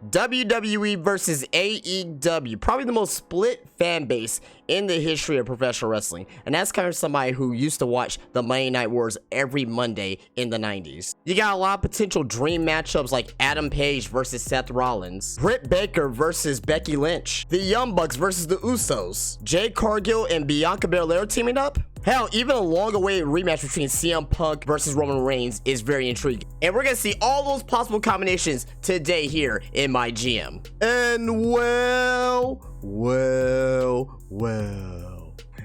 WWE versus AEW, probably the most split fan base in the history of professional wrestling. And that's kind of somebody who used to watch the Monday Night Wars every Monday in the 90s. You got a lot of potential dream matchups like Adam Page versus Seth Rollins, Britt Baker versus Becky Lynch, the Young Bucks versus the Usos, Jade Cargill and Bianca Belair teaming up. Hell, even a long-awaited rematch between CM Punk versus Roman Reigns is very intriguing. And we're gonna see all those possible combinations today here in MyGM. And well.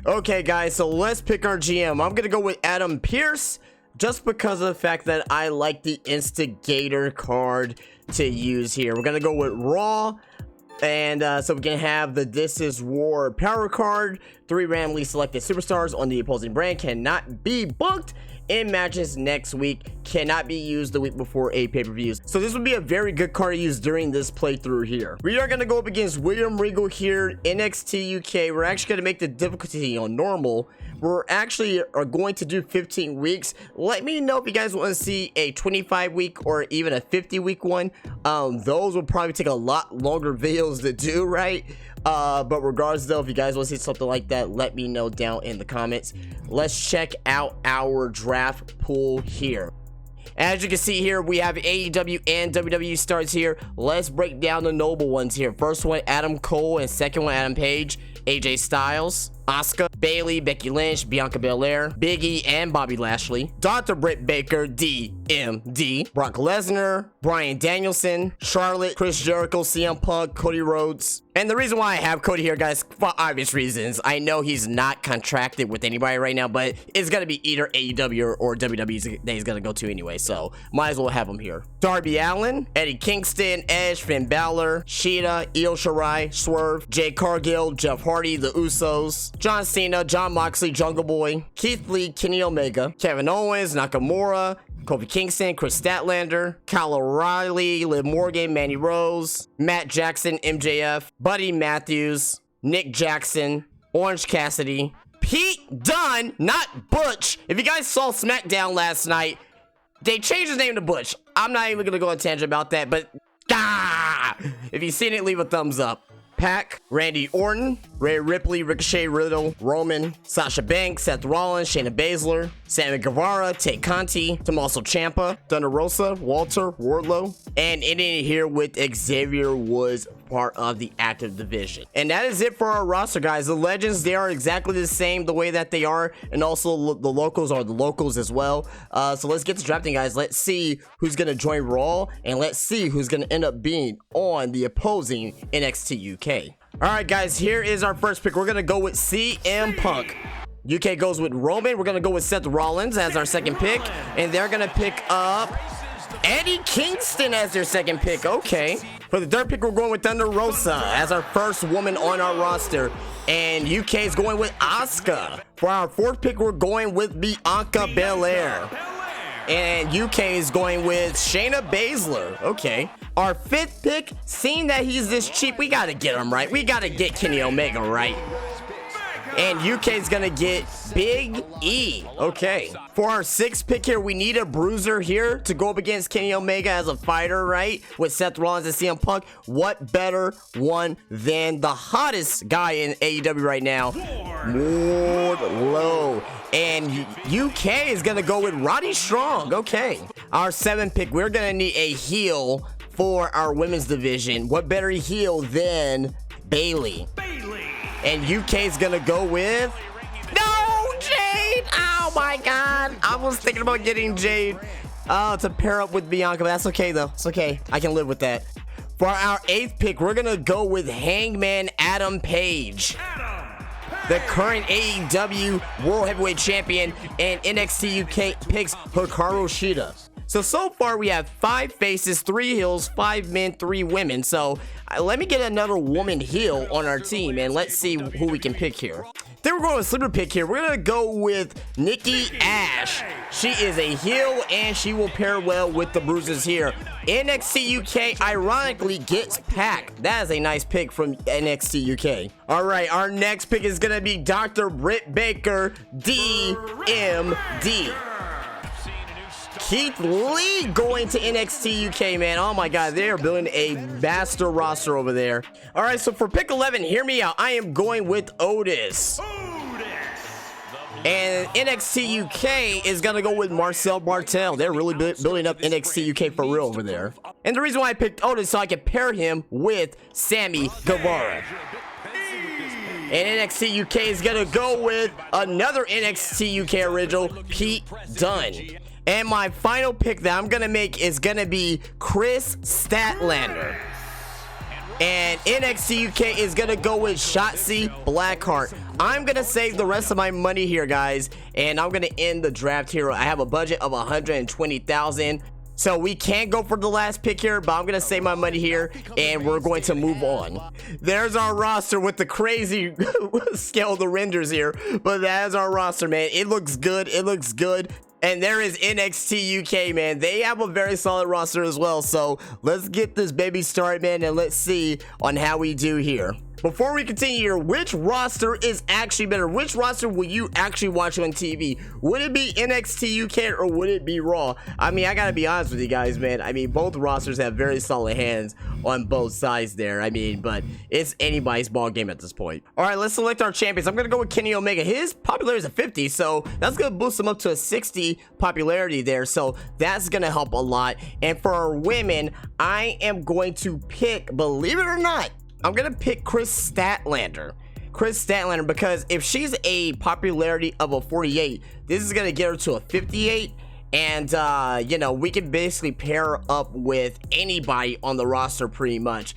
Okay, guys, so let's pick our GM. I'm gonna go with Adam Pearce, just because of the fact that I like the Instigator card to use here. We're gonna go with Raw. And so we can have the This Is War power card. 3 randomly selected superstars on the opposing brand cannot be booked in matches next week, cannot be used the week before a pay-per-view. So this would be a very good card to use during this playthrough here. We are going to go up against William Regal here, NXT UK. We're actually going to make the difficulty on normal. We're actually are going to do 15 weeks. Let me know if you guys want to see a 25-week or even a 50-week one. Those will probably take a lot longer videos to do, right? But regardless though, if you guys want to see something like that, let me know down in the comments. Let's check out our draft pool here. As you can see here, we have AEW and WWE stars here. Let's break down the noble ones here. First one, Adam Cole, and second one, Adam Page. AJ Styles, Asuka, Bayley, Becky Lynch, Bianca Belair, Big E, and Bobby Lashley, Dr. Britt Baker, DMD, Brock Lesnar, Bryan Danielson, Charlotte, Chris Jericho, CM Punk, Cody Rhodes. And the reason why I have Cody here, guys, for obvious reasons. I know he's not contracted with anybody right now, but it's going to be either AEW or WWE that he's going to go to anyway, so might as well have him here. Darby Allin, Eddie Kingston, Edge, Finn Balor, Shida, Io Shirai, Swerve, Jade Cargill, Jeff Hardy, The Usos, John Cena, Jon Moxley, Jungle Boy, Keith Lee, Kenny Omega, Kevin Owens, Nakamura, Kofi Kingston, Chris Statlander, Kyle O'Reilly, Liv Morgan, Mandy Rose, Matt Jackson, MJF, Buddy Matthews, Nick Jackson, Orange Cassidy, Pete Dunne, not Butch. If you guys saw SmackDown last night, they changed his name to Butch. I'm not even gonna go on a tangent about that, but if you've seen it, leave a thumbs up. Pac, Randy Orton, Rhea Ripley, Ricochet, Riddle, Roman, Sasha Banks, Seth Rollins, Shayna Baszler, Sammy Guevara, Tate Conti, Tommaso Ciampa, Thunder Rosa, Walter, Wardlow, and ending here with Xavier Woods, part of the active division. And that is it for our roster, guys. The legends, they are exactly the same the way that they are, and also the locals are the locals as well. So let's get to drafting, guys. Let's see who's gonna join Raw, and let's see who's gonna end up being on the opposing NXT UK. All right, guys, here is our first pick. We're gonna go with CM Punk. UK goes with Roman. We're gonna go with Seth Rollins as our second pick, and they're gonna pick up Eddie Kingston as their second pick. Okay. For the third pick, we're going with Thunder Rosa as our first woman on our roster, and UK is going with Asuka. For our fourth pick, we're going with Bianca Belair, and UK is going with Shayna Baszler. Okay. Our fifth pick, seeing that he's this cheap, we gotta get him, right? We gotta get Kenny Omega, right? And UK is gonna get Big E. Okay. For our sixth pick here, we need a bruiser here to go up against Kenny Omega as a fighter, right? With Seth Rollins and CM Punk. What better one than the hottest guy in AEW right now, Wardlow. And UK is gonna go with Roddy Strong. Okay. Our seventh pick, we're gonna need a heel for our women's division. What better heel than Bayley? And UK is gonna go with Jade. Oh my god, I was thinking about getting Jade to pair up with Bianca, but that's okay though. It's okay, I can live with that. For our eighth pick, we're gonna go with Hangman Adam Page, the current AEW World Heavyweight Champion, and NXT UK picks Hikaru Shida. So far we have 5 faces, 3 heels, 5 men, 3 women. So let me get another woman heel on our team, and let's see who we can pick here. Then we're going with sleeper pick here. We're gonna go with Nikki Ash. She is a heel, and she will pair well with the bruises here. NXT UK ironically gets Pac. That is a nice pick from NXT UK. All right, our next pick is gonna be Dr. Britt Baker, DMD. Keith Lee going to NXT UK, man. Oh my God, they are building a master roster over there. All right, so for pick 11, hear me out. I am going with Otis. And NXT UK is going to go with Marcel Bartel. They're really building up NXT UK for real over there. And the reason why I picked Otis so I can pair him with Sammy Guevara. And NXT UK is going to go with another NXT UK original, Pete Dunne. And my final pick that I'm going to make is going to be Chris Statlander. And NXT UK is going to go with Shotzi Blackheart. I'm going to save the rest of my money here, guys. And I'm going to end the draft here. I have a budget of $120,000. So we can't go for the last pick here, but I'm going to save my money here. And we're going to move on. There's our roster with the crazy scale of the renders here. But that is our roster, man. It looks good. It looks good. And there is NXT UK, man. They have a very solid roster as well. So let's get this baby started, man, and let's see on how we do here. Before we continue here, which roster is actually better? Which roster will you actually watch on TV? Would it be NXT UK or would it be Raw? I mean, I gotta be honest with you guys, man. I mean, both rosters have very solid hands on both sides there. I mean, but it's anybody's ball game at this point. All right, let's select our champions. I'm gonna go with Kenny Omega. His popularity is a 50, so that's gonna boost him up to a 60 popularity there. So that's gonna help a lot. And for our women, I am going to pick, believe it or not, I'm gonna pick Chris Statlander. Chris Statlander, because if she's a popularity of a 48, this is gonna get her to a 58. And you know, we can basically pair her up with anybody on the roster pretty much.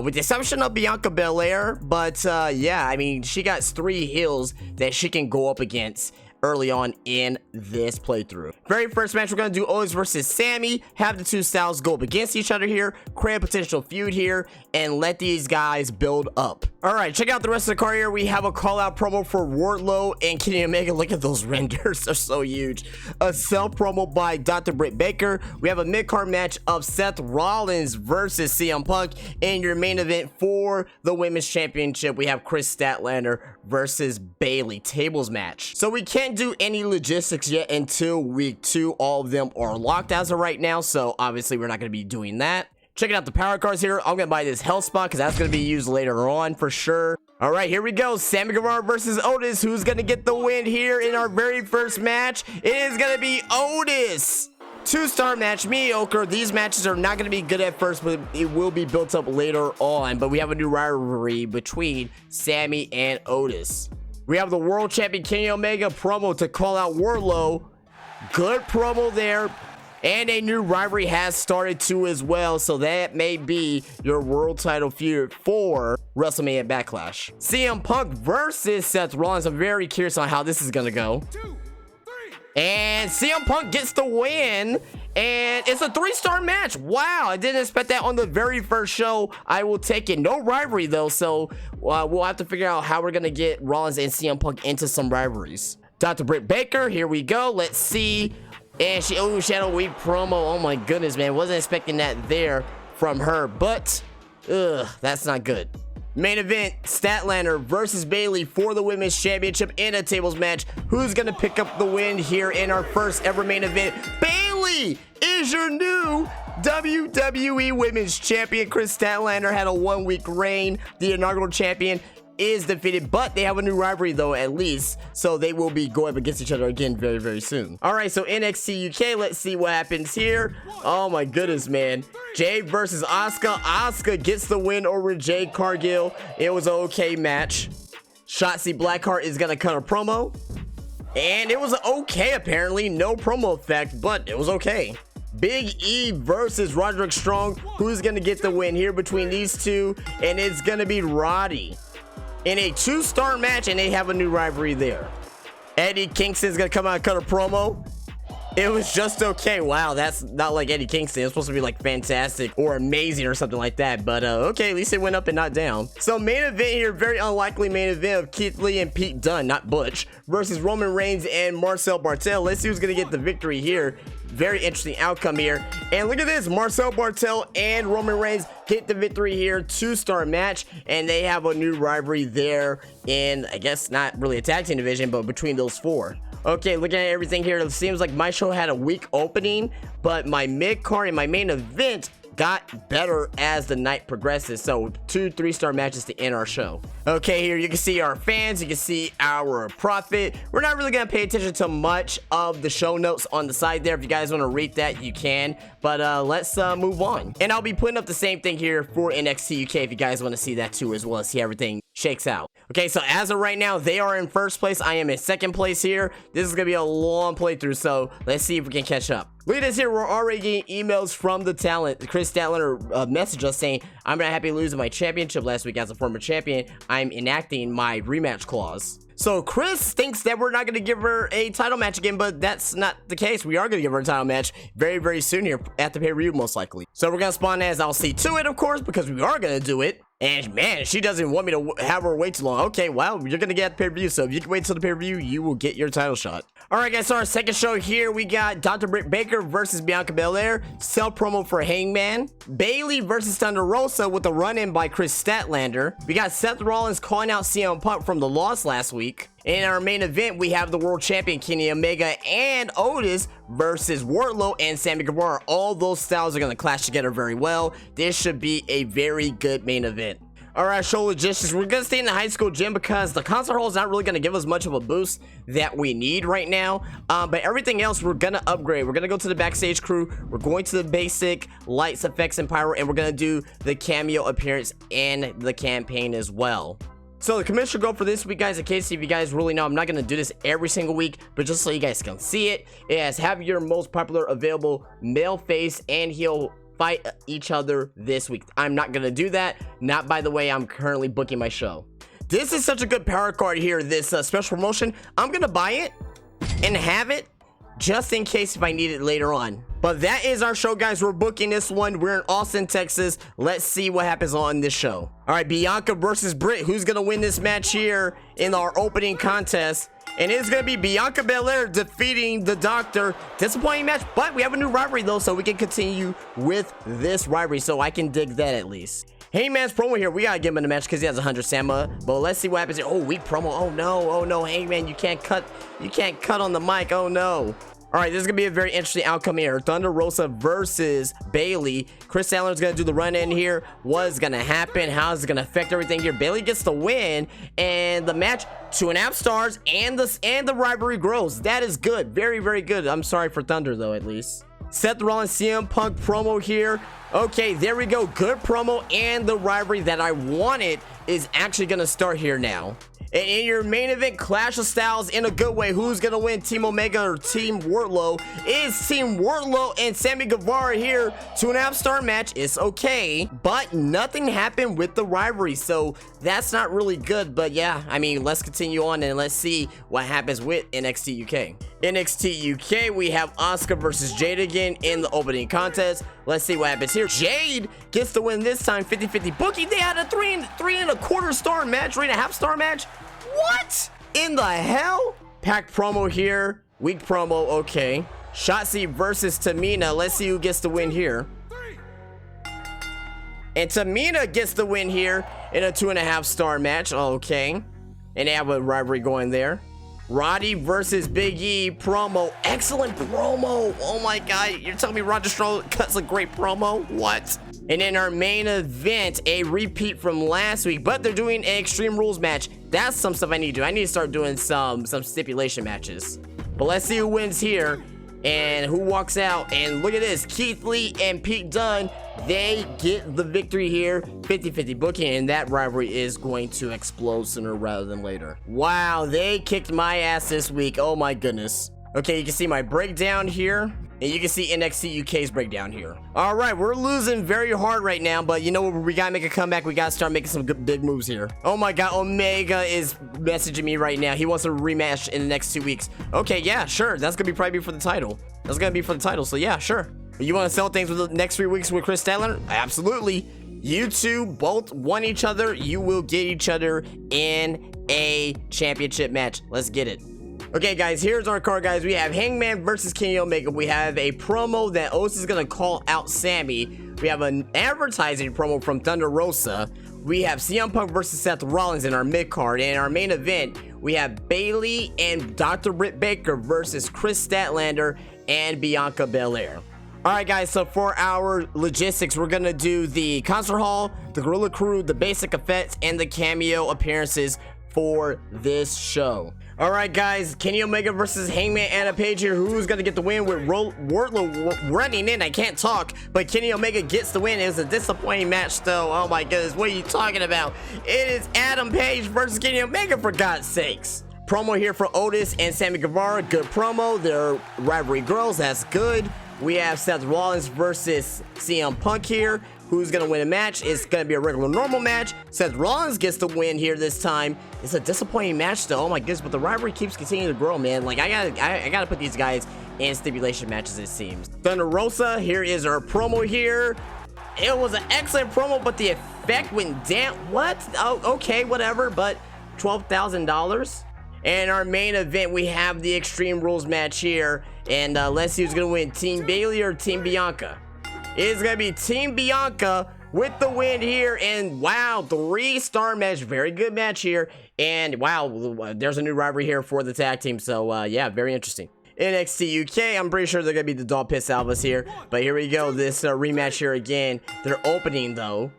With the exception of Bianca Belair, but yeah, I mean, she got 3 heels that she can go up against early on in this playthrough. Very first match, we're gonna do Otis versus Sammy, have the two styles go up against each other here, create a potential feud here, and let these guys build up. All right, check out the rest of the card here. We have a call out promo for Wardlow and Kenny Omega. Look at those renders, they're so huge. A sell promo by Dr. Britt Baker. We have a mid-card match of Seth Rollins versus CM Punk. In your main event for the Women's Championship, we have Chris Statlander versus Bayley. Tables match. So we can't do any logistics yet until week 2. All of them are locked as of right now, so obviously we're not going to be doing that. Checking out the power cards here. I'm gonna buy this health spot because that's gonna be used later on for sure. All right, here we go. Sammy Guevara versus Otis. Who's gonna get the win here in our very first match? It is gonna be Otis. 2-star match, mediocre. These matches are not gonna be good at first, but it will be built up later on. But we have a new rivalry between Sammy and Otis. We have the world champion Kenny Omega promo to call out Wardlow. Good promo there. And a new rivalry has started too as well, so that may be your world title feud for Wrestlemania Backlash. CM Punk versus Seth Rollins. I'm very curious on how this is gonna go. 2, 3. And CM Punk gets the win, and it's a 3-star match. Wow, I didn't expect that on the very first show. I will take it. No rivalry though, so we'll have to figure out how we're gonna get Rollins and CM Punk into some rivalries. Dr. Britt Baker, here we go. Let's see. And she had a weak promo. Oh my goodness, man. Wasn't expecting that there from her. But, that's not good. Main event, Statlander versus Bayley for the Women's Championship in a tables match. Who's going to pick up the win here in our first ever main event? Bayley is your new WWE Women's Champion. Chris Statlander had a 1-week reign. The inaugural champion is defeated, but they have a new rivalry though, at least, so they will be going up against each other again very, very soon. All right, so NXT UK, let's see what happens here. Oh my goodness, man. Jade versus Asuka. Asuka gets the win over Jade Cargill. It was an okay match. Shotzi Blackheart is gonna cut a promo, and it was okay apparently. No promo effect, but it was okay. Big E versus Roderick Strong. Who's gonna get the win here between these two? And it's gonna be Roddy in a 2-star match, and they have a new rivalry there. Eddie Kingston's gonna come out and cut a promo. It was just okay. Wow, that's not like Eddie Kingston. It's supposed to be like fantastic or amazing or something like that, but okay, at least it went up and not down. So main event here, very unlikely main event of Keith Lee and Pete Dunne, not Butch, versus Roman Reigns and Marcel Bartel. Let's see who's gonna get the victory here. Very interesting outcome here. And look at this, Marcel Bartel and Roman Reigns get the victory here. 2-star match, and they have a new rivalry there in, I guess not really a tag team division, but between those 4. Okay, looking at everything here, it seems like my show had a weak opening, but my mid-card and my main event got better as the night progresses. So 2 3-star matches to end our show. Okay, here you can see our fans, you can see our profit. We're not really gonna pay attention to much of the show notes on the side there. If you guys want to read that, you can, but let's move on. And I'll be putting up the same thing here for NXT UK if you guys want to see that too as well, see everything shakes out. Okay, so as of right now, they are in first place. I am in second place here. This is gonna be a long playthrough, so let's see if we can catch up. Look at this here, we're already getting emails from the talent. Chris Statlander messaged us saying, I'm not happy losing my championship last week as a former champion. I'm enacting my rematch clause. So Chris thinks that we're not going to give her a title match again, but that's not the case. We are going to give her a title match very, very soon here at the pay-per-view, most likely. So we're going to spawn as I'll see to it, of course, because we are going to do it. And man, she doesn't want me to have her wait too long. Okay, well, you're going to get the pay-per-view. So if you can wait till the pay-per-view, you will get your title shot. All right, guys, so our second show here, we got Dr. Britt Baker versus Bianca Belair. Sell promo for Hangman. Bayley versus Thunder Rosa with a run-in by Chris Statlander. We got Seth Rollins calling out CM Punk from the loss last week. In our main event, we have the world champion Kenny Omega and Otis versus Wardlow and Sammy Guevara. All those styles are going to clash together very well. This should be a very good main event. All right, show logistics. We're going to stay in the high school gym because the concert hall is not really going to give us much of a boost that we need right now. But everything else, we're going to upgrade. We're going to go to the backstage crew. We're going to the basic lights, effects, and pyro. And we're going to do the cameo appearance and the campaign as well. So the commissioner goal for this week, guys, in case if you guys really know, I'm not going to do this every single week, but just so you guys can see it, is have your most popular available male face and heel fight each other this week. I'm not going to do that. Not by the way I'm currently booking my show. This is such a good power card here, this special promotion. I'm going to buy it and have it just in case if I need it later on. But that is our show, guys. We're booking this one. We're in Austin, Texas. Let's see what happens on this show. All right, Bianca versus Britt. Who's going to win this match here in our opening contest? And it's going to be Bianca Belair defeating the Doctor. Disappointing match, but we have a new rivalry, though, so we can continue with this rivalry. So I can dig that at least. Hangman's promo here. We got to give him a match because he has 100 Sama. But let's see what happens here. Oh, weak promo. Oh, no. Oh, no. Hangman, you can't cut. You can't cut on the mic. Oh, no. All right, this is going to be a very interesting outcome here. Thunder Rosa versus Bayley. Chris Statlander's going to do the run-in here. What's going to happen? How is it going to affect everything here? Bayley gets the win, and the match, 2.5 stars, and the rivalry grows. That is good. Very, very good. I'm sorry for Thunder, though, at least. Seth Rollins, CM Punk promo here. Okay, there we go. Good promo, and the rivalry that I wanted is actually going to start here now. And in your main event, Clash of Styles in a good way. Who's going to win, Team Omega or Team Wardlow? It's Team Wardlow and Sammy Guevara here. 2.5 star match. It's okay. But nothing happened with the rivalry. So that's not really good. But yeah, I mean, let's continue on and let's see what happens with NXT UK. NXT UK, we have Asuka versus Jade again in the opening contest. Let's see what happens here. Jade gets the win this time, 50-50 booking. They had a 3.25 star match, 3.5 star match. What in the hell? Packed promo here. Weak promo, okay. Shotzi versus Tamina. Let's see who gets the win here. And Tamina gets the win here in a 2.5 star match. Okay. And they have a rivalry going there. Roddy versus Big E promo. Excellent promo. Oh my god. You're telling me Roger Strong cuts a great promo? What? And in our main event, a repeat from last week, but they're doing an Extreme Rules match. That's some stuff I need to do. I need to start doing some stipulation matches. But let's see who wins here and who walks out. And look at this. Keith Lee and Pete Dunne, they get the victory here. 50-50 booking, and that rivalry is going to explode sooner rather than later. Wow, they kicked my ass this week. Oh my goodness. Okay, you can see my breakdown here. And you can see NXT UK's breakdown here. All right, we're losing very hard right now, but you know what? We gotta make a comeback. We gotta start making some good, big moves here. Oh my god, Omega is messaging me right now. He wants a rematch in the next 2 weeks. Okay, yeah, sure. That's gonna be probably for the title. That's gonna be for the title, so yeah, sure. You want to sell things for the next 3 weeks with Chris Statlander? Absolutely. You two both want each other. You will get each other in a championship match. Let's get it. Okay, guys, here's our card, guys. We have Hangman versus Kenny Omega. We have a promo that Otis is going to call out Sammy. we have an advertising promo from Thunder Rosa. We have CM Punk versus Seth Rollins in our mid card. And in our main event, we have Bayley and Dr. Britt Baker versus Chris Statlander and Bianca Belair. Alright guys, so for our logistics, we're gonna do the concert hall, the Gorilla Crew, the basic effects, and the cameo appearances for this show. Alright guys, Kenny Omega versus Hangman Adam Page here. Who's gonna get the win with Wardlow running in? I can't talk, but Kenny Omega gets the win. It was a disappointing match though. Oh my goodness, what are you talking about? It is Adam Page versus Kenny Omega, for God's sakes. Promo here for Otis and Sammy Guevara. Good promo. They're rivalry girls. That's good. We have Seth Rollins versus CM Punk here. Who's gonna win a match? It's gonna be a regular normal match. Seth Rollins gets the win here this time. It's a disappointing match though. Oh my goodness, but the rivalry keeps continuing to grow, man. Like I gotta put these guys in stipulation matches, it seems. Thunder Rosa, here is our promo here. It was an excellent promo, but the effect went down. What? Oh, okay, whatever, but $12,000. And our main event, we have the Extreme Rules match here. And let's see who's going to win, Team Bayley or Team Bianca. It's going to be Team Bianca with the win here. And wow, 3-star match. Very good match here. And wow, there's a new rivalry here for the tag team. So yeah, very interesting. NXT UK, I'm pretty sure they're going to be the Dog Pit Salvas here. But here we go, this rematch here again. They're opening though.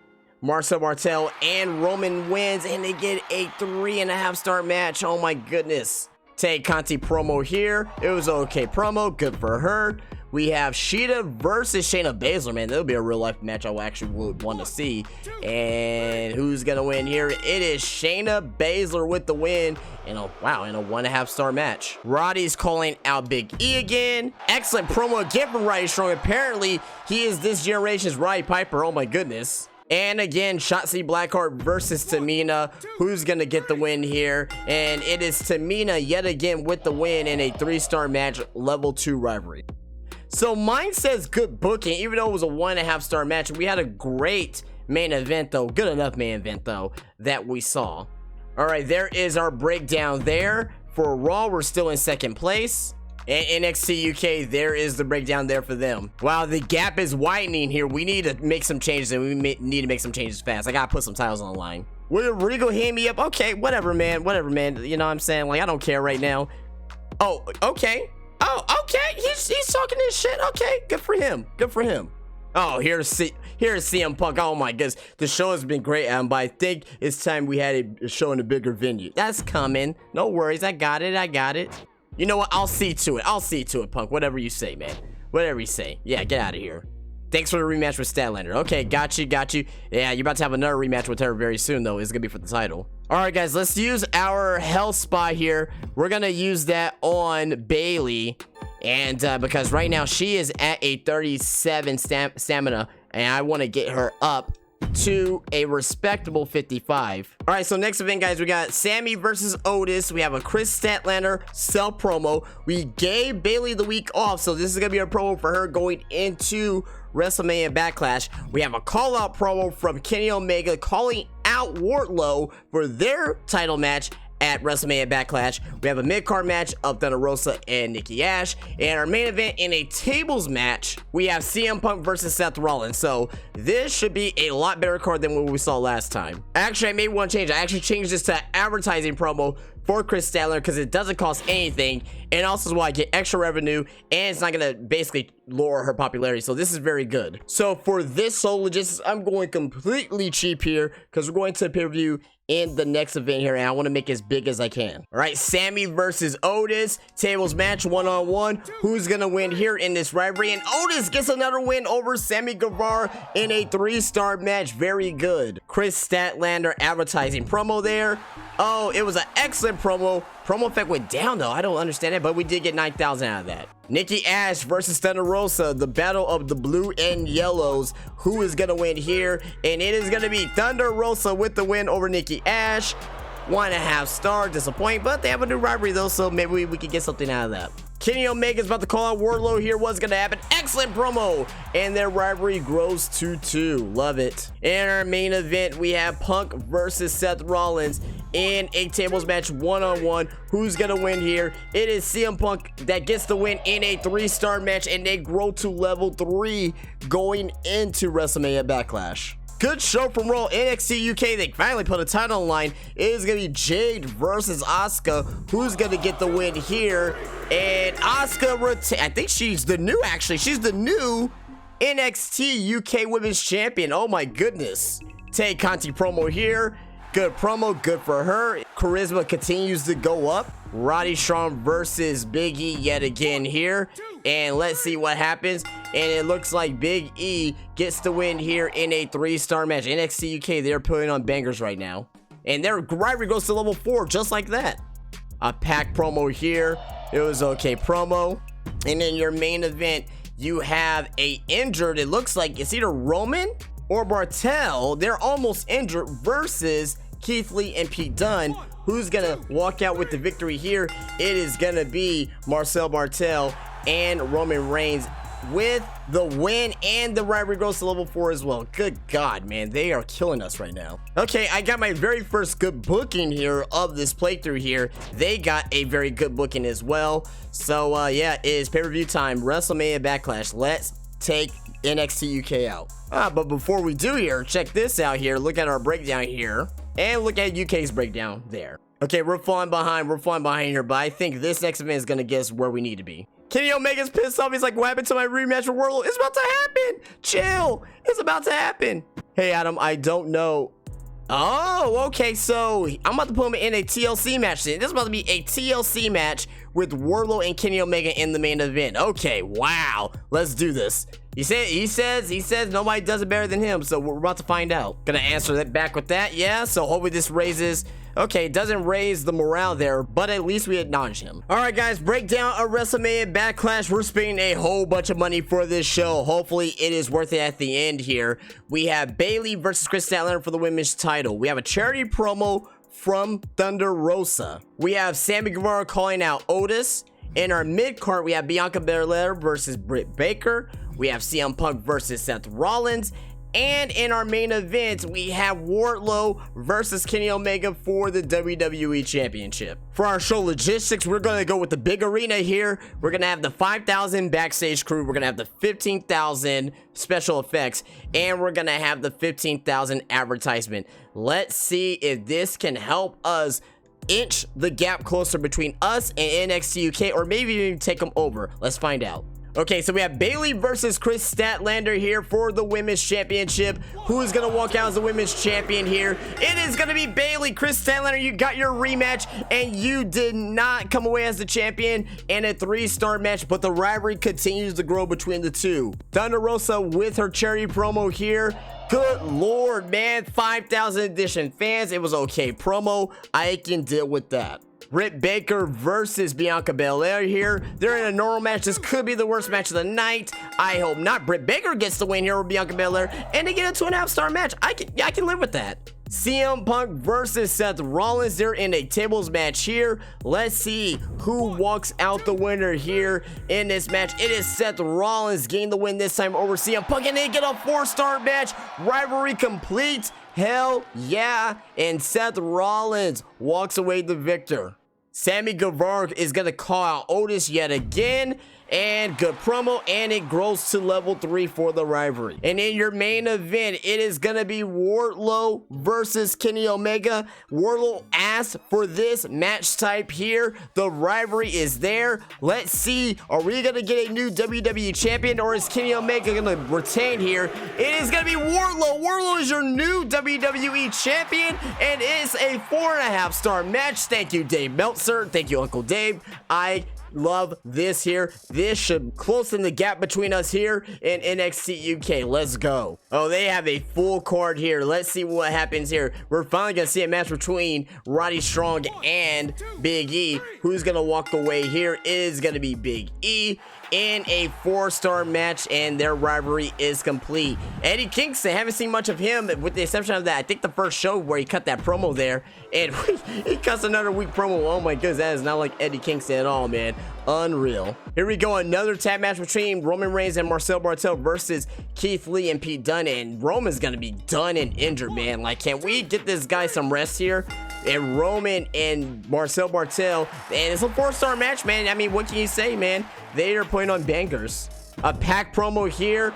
Marcel Martel and Roman wins, and they get a 3.5-star match. Oh my goodness. Tay Conti promo here. It was an okay promo. Good for her. We have Sheeta versus Shayna Baszler, man. That'll be a real life match I actually would want to see. And who's gonna win here? It is Shayna Baszler with the win. And wow, in a 1.5-star match. Roddy's calling out Big E again. Excellent promo again from Roddy Strong. Apparently, he is this generation's Roddy Piper. Oh my goodness. And again, Shotzi Blackheart versus Tamina. Who's gonna get the win here? And it is Tamina yet again with the win in a 3-star match, level 2 rivalry. So mine says good booking, even though it was a 1.5-star match. We had a great main event though, good enough main event though, that we saw. All right, there is our breakdown there. For Raw, we're still in 2nd place. And NXT UK, there is the breakdown there for them. Wow, the gap is widening here. We need to make some changes, and we need to make some changes fast. I gotta put some titles on the line. Will Regal hand me up? Okay, whatever, man. Whatever, man. You know what I'm saying? Like, I don't care right now. Oh, okay. Oh, okay. He's talking this shit. Okay, good for him. Good for him. Oh, here's CM Punk. Oh my goodness, the show has been great, but I think it's time we had a show in a bigger venue. That's coming. No worries. I got it. I got it. You know what? I'll see to it. I'll see to it, Punk. Whatever you say, man. Whatever you say. Yeah, get out of here. Thanks for the rematch with Statlander. Okay, got you, got you. Yeah, you're about to have another rematch with her very soon, though. It's going to be for the title. All right, guys, let's use our health spot here. We're going to use that on Bayley. And because right now she is at a 37 stamina, and I want to get her up to a respectable 55. All right, so next event, guys, we got Sammy versus Otis. We have a Chris Statlander self promo. We gave Bayley the week off, so this is gonna be a promo for her going into WrestleMania Backlash. We have a call out promo from Kenny Omega calling out Wardlow for their title match at WrestleMania Backlash. We have a mid-card match of Thunder Rosa and Nikki Ash. And our main event in a tables match, we have CM Punk versus Seth Rollins. So this should be a lot better card than what we saw last time. Actually, I made one change. I actually changed this to advertising promo for Chris Statlander because it doesn't cost anything, and also is why I get extra revenue, and it's not gonna basically lower her popularity. So this is very good. So for this sole logistics, I'm going completely cheap here because we're going to pay-per-view in the next event here, and I want to make it as big as I can. All right, Sammy versus Otis, tables match 1-on-1. Who's gonna win here in this rivalry? And Otis gets another win over Sammy Guevara in a 3-star match. Very good. Chris Statlander advertising promo there. Oh, it was an excellent promo. Promo effect went down though. I don't understand it, but we did get 9,000 out of that. Nikki Ash versus Thunder Rosa, the battle of the blue and yellows. Who is gonna win here? And it is gonna be Thunder Rosa with the win over Nikki Ash. 1.5 star, disappointing, but they have a new rivalry though, so maybe we could get something out of that. Kenny Omega is about to call out Wardlow here. What's gonna happen? Excellent promo, and their rivalry grows to 2. Love it. In our main event, we have Punk versus Seth Rollins, in a tables match one-on-one. Who's gonna win here? It is CM Punk that gets the win in a 3-star match, and they grow to level 3 going into WrestleMania Backlash. Good show from Raw. NXT UK, they finally put a title on the line. It is going to be Jade versus Asuka. Who's going to get the win here? And Asuka, I think she's the new, actually. She's the new NXT UK Women's Champion. Oh my goodness. Tay Conti promo here. Good promo, good for her. Charisma continues to go up. Roddy Strong versus Big E yet again here. And let's see what happens. And it looks like Big E gets the win here in a 3-star match. NXT UK, they're putting on bangers right now. And their rivalry goes to level 4 just like that. A pack promo here. It was okay promo. And in your main event, you have a injured, it looks like it's either Roman or Bartel. They're almost injured versus Keith Lee and Pete Dunne. Who's gonna walk out with the victory here? It is gonna be Marcel Bartel and Roman Reigns with the win, and the rivalry grows to level 4 as well. Good God, man, they are killing us right now. Okay, I got my very first good booking here of this playthrough here. They got a very good booking as well. So yeah, it is pay-per-view time, WrestleMania Backlash. Let's take NXT UK out. But before we do here, check this out here. Look at our breakdown here, and look at UK's breakdown there. Okay, we're falling behind here, but I think this next event is gonna get us where we need to be. Kenny Omega's pissed off. He's like, what happened to my rematch with Wardlow? It's about to happen. Chill. It's about to happen. Hey, Adam, I don't know. Oh, okay. So I'm about to put him in a TLC match. This is about to be a TLC match with Wardlow and Kenny Omega in the main event. Okay, wow. Let's do this. He says nobody does it better than him. So we're about to find out. Gonna answer that back with that. Yeah. So hopefully this raises. Okay, it doesn't raise the morale there, but at least we acknowledge him. All right, guys, breakdown of WrestleMania Backlash. We're spending a whole bunch of money for this show. Hopefully, it is worth it at the end here. We have Bayley versus Chris Statlander for the women's title. We have a charity promo from Thunder Rosa. We have Sammy Guevara calling out Otis. In our mid-card, we have Bianca Belair versus Britt Baker. We have CM Punk versus Seth Rollins. And in our main event, we have Wardlow versus Kenny Omega for the WWE Championship. For our show logistics, we're going to go with the big arena here. We're going to have the 5,000 backstage crew. We're going to have the 15,000 special effects. And we're going to have the 15,000 advertisement. Let's see if this can help us inch the gap closer between us and NXT UK, or maybe even take them over. Let's find out. Okay, so we have Bayley versus Chris Statlander here for the Women's Championship. Who is going to walk out as the Women's Champion here? It is going to be Bayley. Chris Statlander, you got your rematch, and you did not come away as the champion in a 3-star match, but the rivalry continues to grow between the two. Thunder Rosa with her charity promo here. Good Lord, man. 5,000 edition fans. It was okay promo. I can deal with that. Britt Baker versus Bianca Belair here. They're in a normal match. This could be the worst match of the night. I hope not. Britt Baker gets the win here with Bianca Belair, and they get a 2.5-star match. I can live with that. CM Punk versus Seth Rollins. They're in a tables match here. Let's see who walks out the winner here in this match. It is Seth Rollins getting the win this time over CM Punk, and they get a 4-star match. Rivalry complete. Hell yeah. And Seth Rollins walks away the victor. Sammy Guevara is going to call out Otis yet again. And good promo, and it grows to level 3 for the rivalry. And in your main event, it is gonna be Wardlow versus Kenny Omega. Wardlow asked for this match type here. The rivalry is there. Let's see, are we gonna get a new WWE champion, or is Kenny Omega gonna retain here? It is gonna be Wardlow. Wardlow is your new WWE champion, and it's a 4.5-star match. Thank you, Dave Meltzer. Thank you, Uncle Dave. I love this here. This should closen the gap between us here in NXT UK. Let's go. Oh, they have a full card here. Let's see what happens here. We're finally gonna see a match between Roddy Strong and Big E. Who's gonna walk away here? It is gonna be Big E in a 4-star match, and their rivalry is complete. Eddie Kingston, haven't seen much of him, with the exception of that, I think the first show where he cut that promo there, and he cuts another weak promo. Oh my goodness, that is not like Eddie Kingston at all, man. Unreal. Here we go, another tag match between Roman Reigns and Marcel Bartel versus Keith Lee and Pete Dunne, and Roman's gonna be done and injured, man. Like, can we get this guy some rest here? and Roman and Marcel Bartel. And it's a 4-star match, man. I mean, what can you say, man? They are putting on bangers. A Pac promo here.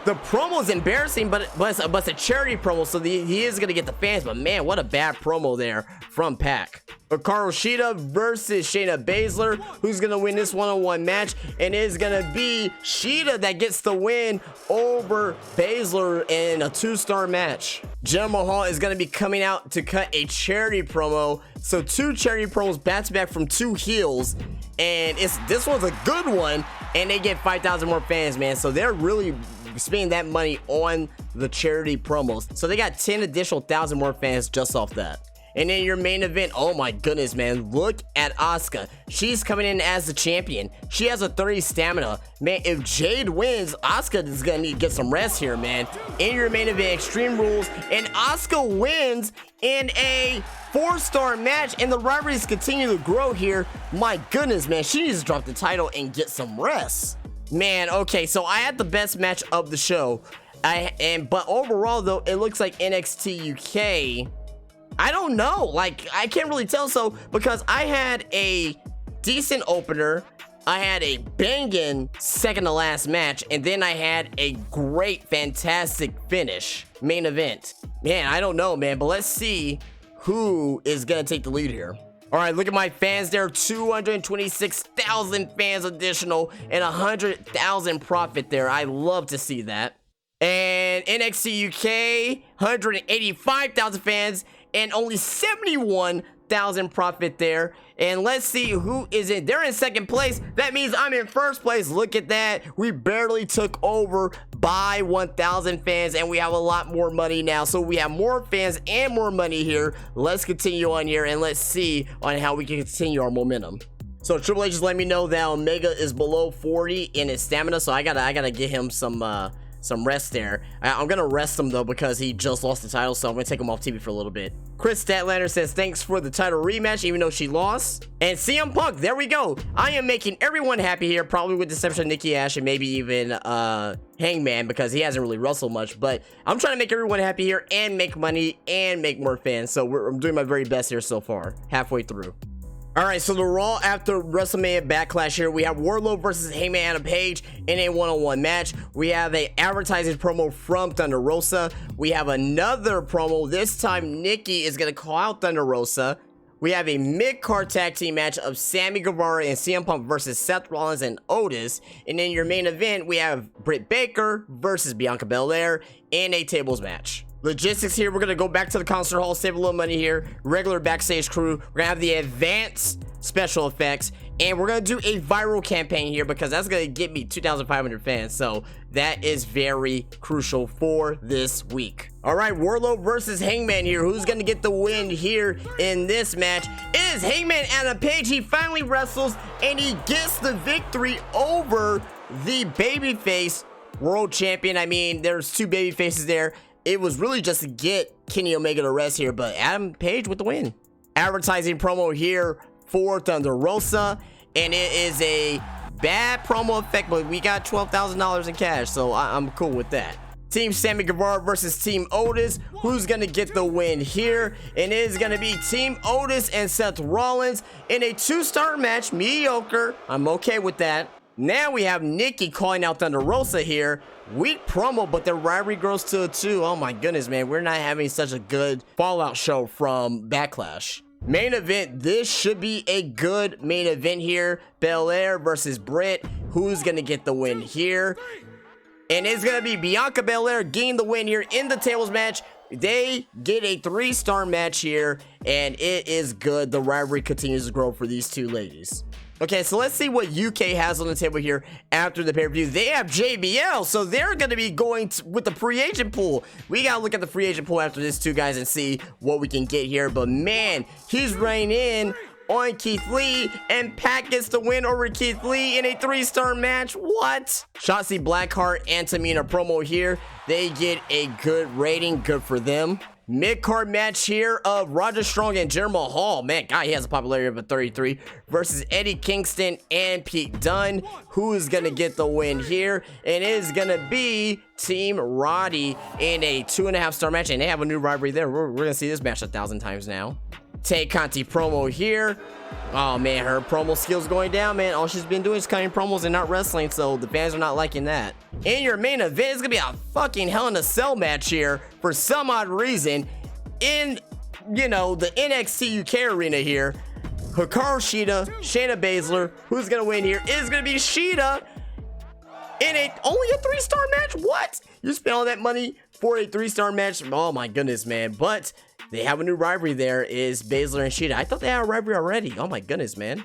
The promo is embarrassing, but it's a charity promo, so he is going to get the fans. But man, what a bad promo there from Pac. Hikaru Shida versus Shayna Baszler. Who's going to win this one-on-one match? And it is going to be Shida that gets the win over Baszler in a 2-star match. Jinder Mahal is going to be coming out to cut a charity promo. So 2 charity promos back-to-back from 2 heels. And this one's a good one. And they get 5,000 more fans, man. So they're really spending that money on the charity promos. So they got 10 additional thousand more fans just off that. And then your main event, oh my goodness, man, look at Asuka. She's coming in as the champion. She has a 30 stamina. Man, if Jade wins, Asuka is gonna need to get some rest here, man. In your main event, Extreme Rules, and Asuka wins in a 4-star match, and the rivalries continue to grow here. My goodness, man, she needs to drop the title and get some rest. Man, okay, so I had the best match of the show. But overall, though, it looks like NXT UK, I don't know. Like, I can't really tell. So, because I had a decent opener, I had a banging second to last match, and then I had a great, fantastic finish main event. Man, I don't know, man, but let's see who is going to take the lead here. All right, look at my fans there. 226,000 fans additional and 100,000 profit there. I love to see that. And NXT UK, 185,000 fans and only 71,000 profit there. And let's see who is in. They're in second place. That means I'm in first place. Look at that. We barely took over by 1,000 fans, and we have a lot more money now. So we have more fans and more money here. Let's continue on here, and let's see on how we can continue our momentum. So Triple H just let me know that Omega is below 40 in his stamina, so I gotta get him some rest there. I'm gonna rest him though because he just lost the title, so I'm gonna take him off TV for a little bit. Chris Statlander says thanks for the title rematch even though she lost. And CM Punk, there we go. I am making everyone happy here, probably with the exception of Nikki Ash and maybe even Hangman because he hasn't really wrestled much, but I'm trying to make everyone happy here and make money and make more fans. So I'm doing my very best here so far, halfway through. All right, so the Raw after WrestleMania Backlash here, we have Wardlow versus Hangman Adam Page in a one-on-one match. We have a advertising promo from Thunder Rosa. We have another promo. This time, Nikki is going to call out Thunder Rosa. We have a mid-card tag team match of Sammy Guevara and CM Punk versus Seth Rollins and Otis. And in your main event, we have Britt Baker versus Bianca Belair in a tables match. Logistics here, we're going to go back to the concert hall, save a little money here, regular backstage crew, we're going to have the advanced special effects, and we're going to do a viral campaign here because that's going to get me 2,500 fans, so that is very crucial for this week. All right, Wardlow versus Hangman here. Who's going to get the win here in this match? It is Hangman Adam Page. He finally wrestles, and he gets the victory over the babyface world champion. I mean, there's 2 baby faces there. It was really just to get Kenny Omega to rest here, but Adam Page with the win. Advertising promo here for Thunder Rosa, and it is a bad promo effect, but we got $12,000 in cash, so I'm cool with that. Team Sammy Guevara versus Team Otis. Who's going to get the win here? And it is going to be Team Otis and Seth Rollins in a 2-star match. Mediocre. I'm okay with that. Now we have Nikki calling out Thunder Rosa here. Weak promo, but the rivalry grows to a 2. Oh my goodness, man. We're not having such a good Fallout show from Backlash. Main event. This should be a good main event here. Belair versus Britt. Who's going to get the win here? And it's going to be Bianca Belair getting the win here in the tables match. They get a 3-star match here, and it is good. The rivalry continues to grow for these 2 ladies. Okay, so let's see what UK has on the table here after the pay-per-view. They have JBL, so they're going to be going with the free agent pool. We got to look at the free agent pool after this 2 guys and see what we can get here. But man, he's reining in on Keith Lee, and Pat gets the win over Keith Lee in a 3-star match. What? Shotzi Blackheart and Tamina promo here. They get a good rating. Good for them. Mid-card match here of Roger Strong and Jinder Mahal. Man, God, he has a popularity of a 33 versus Eddie Kingston and Pete Dunne. Who is going to get the win here? It is going to be Team Roddy in a 2.5-star match, and they have a new rivalry there. We're going to see this match 1,000 times now. Tay Conti promo here. Oh man, her promo skills going down, man. All she's been doing is cutting promos and not wrestling, so the fans are not liking that. In your main event, it's gonna be a fucking Hell in a Cell match here for some odd reason in, you know, the NXT UK arena here. Hikaru Shida, Shayna Baszler. Who's gonna win here? Is gonna be Shida in only a 3-star match. What? You spent all that money for a 3-star match? Oh my goodness, man. But they have a new rivalry there, is Baszler and Shida. I thought they had a rivalry already. Oh my goodness, man.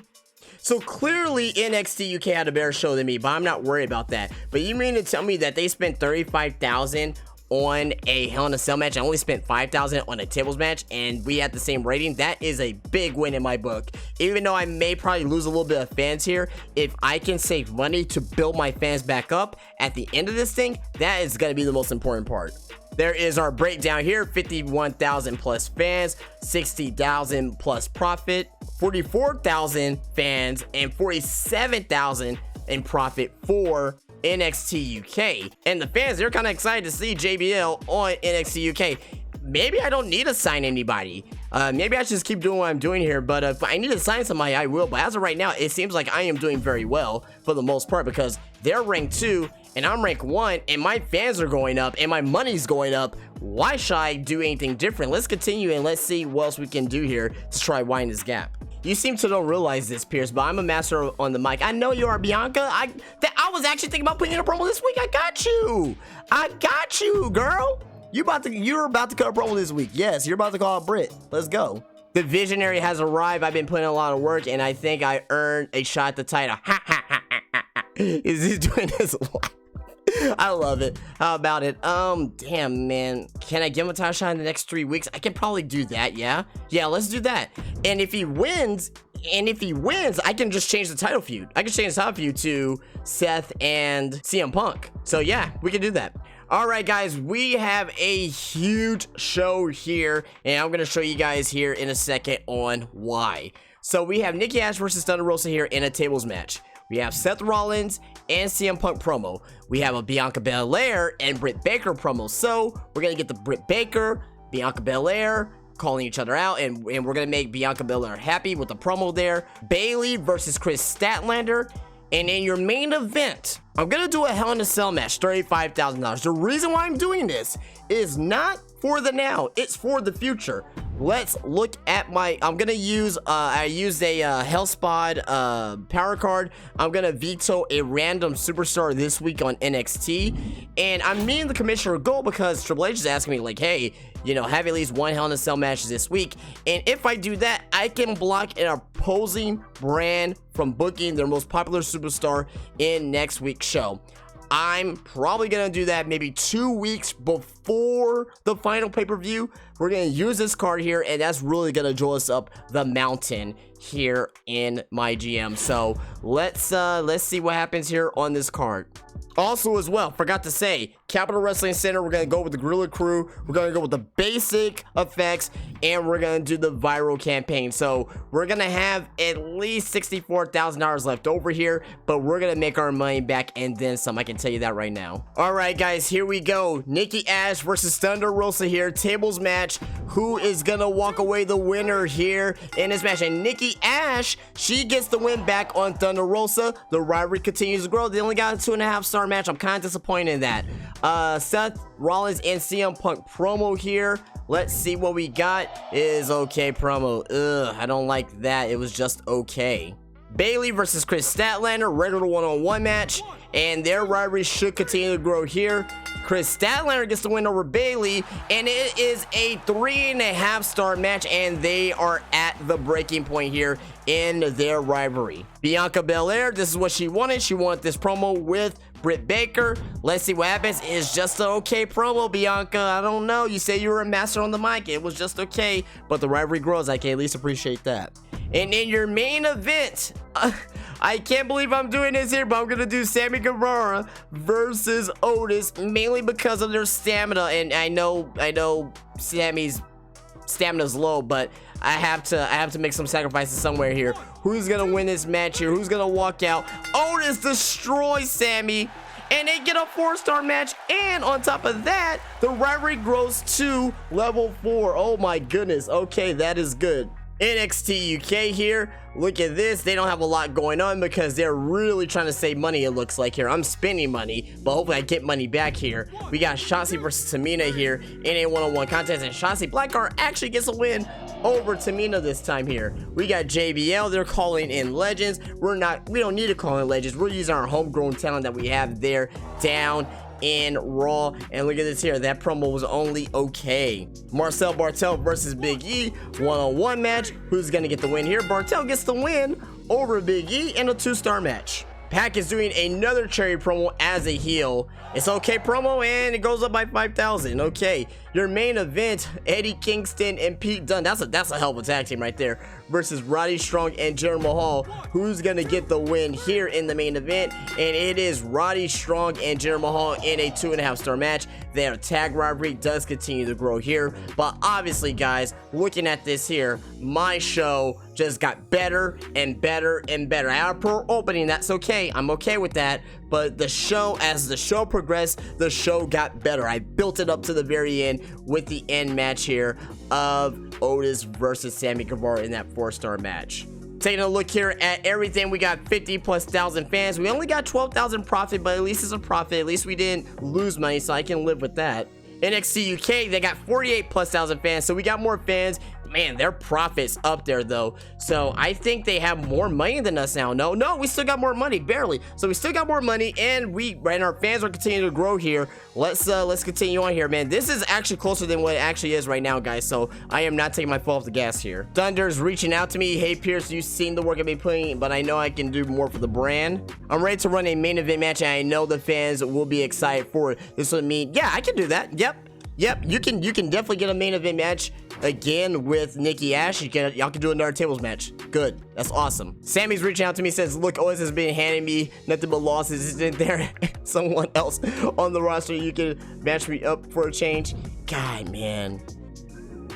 So clearly NXT UK had a better show than me, but I'm not worried about that. But you mean to tell me that they spent $35,000 on a Hell in a Cell match? I only spent $5,000 on a tables match, and we had the same rating? That is a big win in my book. Even though I may probably lose a little bit of fans here, if I can save money to build my fans back up at the end of this thing, that is going to be the most important part. There is our breakdown here. 51,000 plus fans, 60,000 plus profit, 44,000 fans, and 47,000 in profit for NXT UK. And the fans, they're kind of excited to see JBL on NXT UK. Maybe I don't need to sign anybody. Maybe I should just keep doing what I'm doing here, but if I need to sign somebody, I will. But as of right now, it seems like I am doing very well for the most part, because they're rank 2 and I'm rank 1, and my fans are going up and my money's going up. Why should I do anything different? Let's continue and let's see what else we can do here to try widen this gap. You seem to don't realize this, Pierce, but I'm a master on the mic. I know you are, Bianca. I was actually thinking about putting in a promo this week. I got you, girl. You're about to cut a promo this week. Yes, you're about to call out Britt. Let's go. The Visionary has arrived. I've been putting in a lot of work, and I think I earned a shot at the title. Is he doing this live? I love it. How about it? Damn, man. Can I give him a title shot in the next 3 weeks? I can probably do that, yeah? Yeah, let's do that. And if he wins, I can just change the title feud. I can change the title feud to Seth and CM Punk. So yeah, we can do that. All right, guys, we have a huge show here, and I'm going to show you guys here in a second on why. So we have Nikki Ash versus Thunder Rosa here in a tables match. We have Seth Rollins and CM Punk promo. We have a Bianca Belair and Britt Baker promo. So we're going to get the Britt Baker, Bianca Belair calling each other out, and we're going to make Bianca Belair happy with the promo there. Bayley versus Chris Statlander. And in your main event, I'm going to do a Hell in a Cell match, $35,000. The reason why I'm doing this is not for the now, it's for the future. Let's look at my, I'm going to use, I used a Hellspod power card. I'm going to veto a random superstar this week on NXT. And I'm meeting the commissioner goal because Triple H is asking me like, hey, you know, have at least one Hell in a Cell match this week. And if I do that, I can block an opposing brand from booking their most popular superstar in next week's show. I'm probably going to do that maybe 2 weeks before the final pay-per-view. We're going to use this card here, and that's really going to draw us up the mountain here in MyGM. So let's see what happens here on this card. Also as well, forgot to say, Capital Wrestling Center, we're going to go with the Gorilla Crew, we're going to go with the basic effects, and we're going to do the viral campaign. So we're going to have at least $64,000 left over here, but we're going to make our money back and then some. I can tell you that right now. All right, guys, here we go. Nikki Ash versus Thunder Rosa here, tables match. Who is going to walk away the winner here in this match? And Nikki Ash, she gets the win back on Thunder Rosa. The rivalry continues to grow. They only got a 2.5-star match. I'm kind of disappointed in that. Seth Rollins and CM Punk promo here. Let's see what we got. Is okay promo. Ugh, I don't like that. It was just okay. Bayley versus Chris Statlander, regular one-on-one match, and their rivalry should continue to grow here. Chris Statlander gets the win over Bayley, and it is a 3.5-star match, and they are at the breaking point here in their rivalry. Bianca Belair, this is what she wanted. She wanted this promo with Britt Baker. Let's see what happens. It's just an okay promo, Bianca. I don't know. You say you were a master on the mic. It was just okay, but the rivalry grows. I can at least appreciate that. And in your main event, I can't believe I'm doing this here, but I'm going to do Sammy Guevara versus Otis, mainly because of their stamina. And I know Sammy's stamina's low, but I have to make some sacrifices somewhere here. Who's going to win this match here? Who's going to walk out? Otis destroys Sammy, and they get a 4-star match. And on top of that, the rivalry grows to level 4. Oh my goodness. Okay, that is good. NXT UK here. Look at this. They don't have a lot going on because they're really trying to save money, it looks like here. I'm spending money, but hopefully I get money back here. We got Shotzi versus Tamina here in a one-on-one contest, and Shotzi Blackheart actually gets a win over Tamina this time here. We got JBL. They're calling in legends. We don't need to call in legends. We're using our homegrown talent that we have there down in Raw. And look at this here, that promo was only okay. Marcel Bartel versus Big E, one-on-one match. Who's gonna get the win here? Bartel gets the win over Big E in a 2-star match. Pac is doing another cherry promo as a heel. It's okay promo, and it goes up by 5,000. Okay, your main event, Eddie Kingston and Pete Dunne. That's a hell of a tag team right there. Versus Roddy Strong and Jinder Mahal. Who's gonna get the win here in the main event? And it is Roddy Strong and Jinder Mahal in a 2.5-star match. Their tag rivalry does continue to grow here, but obviously, guys, looking at this here, my show just got better and better and better. I had a poor opening, that's okay. I'm okay with that. But the show, as the show progressed, the show got better. I built it up to the very end with the end match here of Otis versus Sammy Guevara in that 4-star match. Taking a look here at everything, we got 50,000+ fans. We only got 12,000 profit, but at least it's a profit. At least we didn't lose money, so I can live with that. NXT UK, they got 48,000+ fans, so we got more fans. Man, their profits up there though, so I think they have more money than us now. No, we still got more money, barely. So we still got more money, and our fans are continuing to grow here. Let's continue on here, man. This is actually closer than what it actually is right now, guys, so I am not taking my foot off the gas here. Thunder's reaching out to me. Hey Pierce, you've seen the work I've been putting, but I know I can do more for the brand. I'm ready to run a main event match, and I know the fans will be excited for it. This would mean, yeah, I can do that. Yep, you can definitely get a main event match again with Nikki Ash. Y'all can do another tables match. Good, that's awesome. Sammy's reaching out to me, says, look, Otis has been handing me nothing but losses. Isn't there someone else on the roster you can match me up for a change? God, man,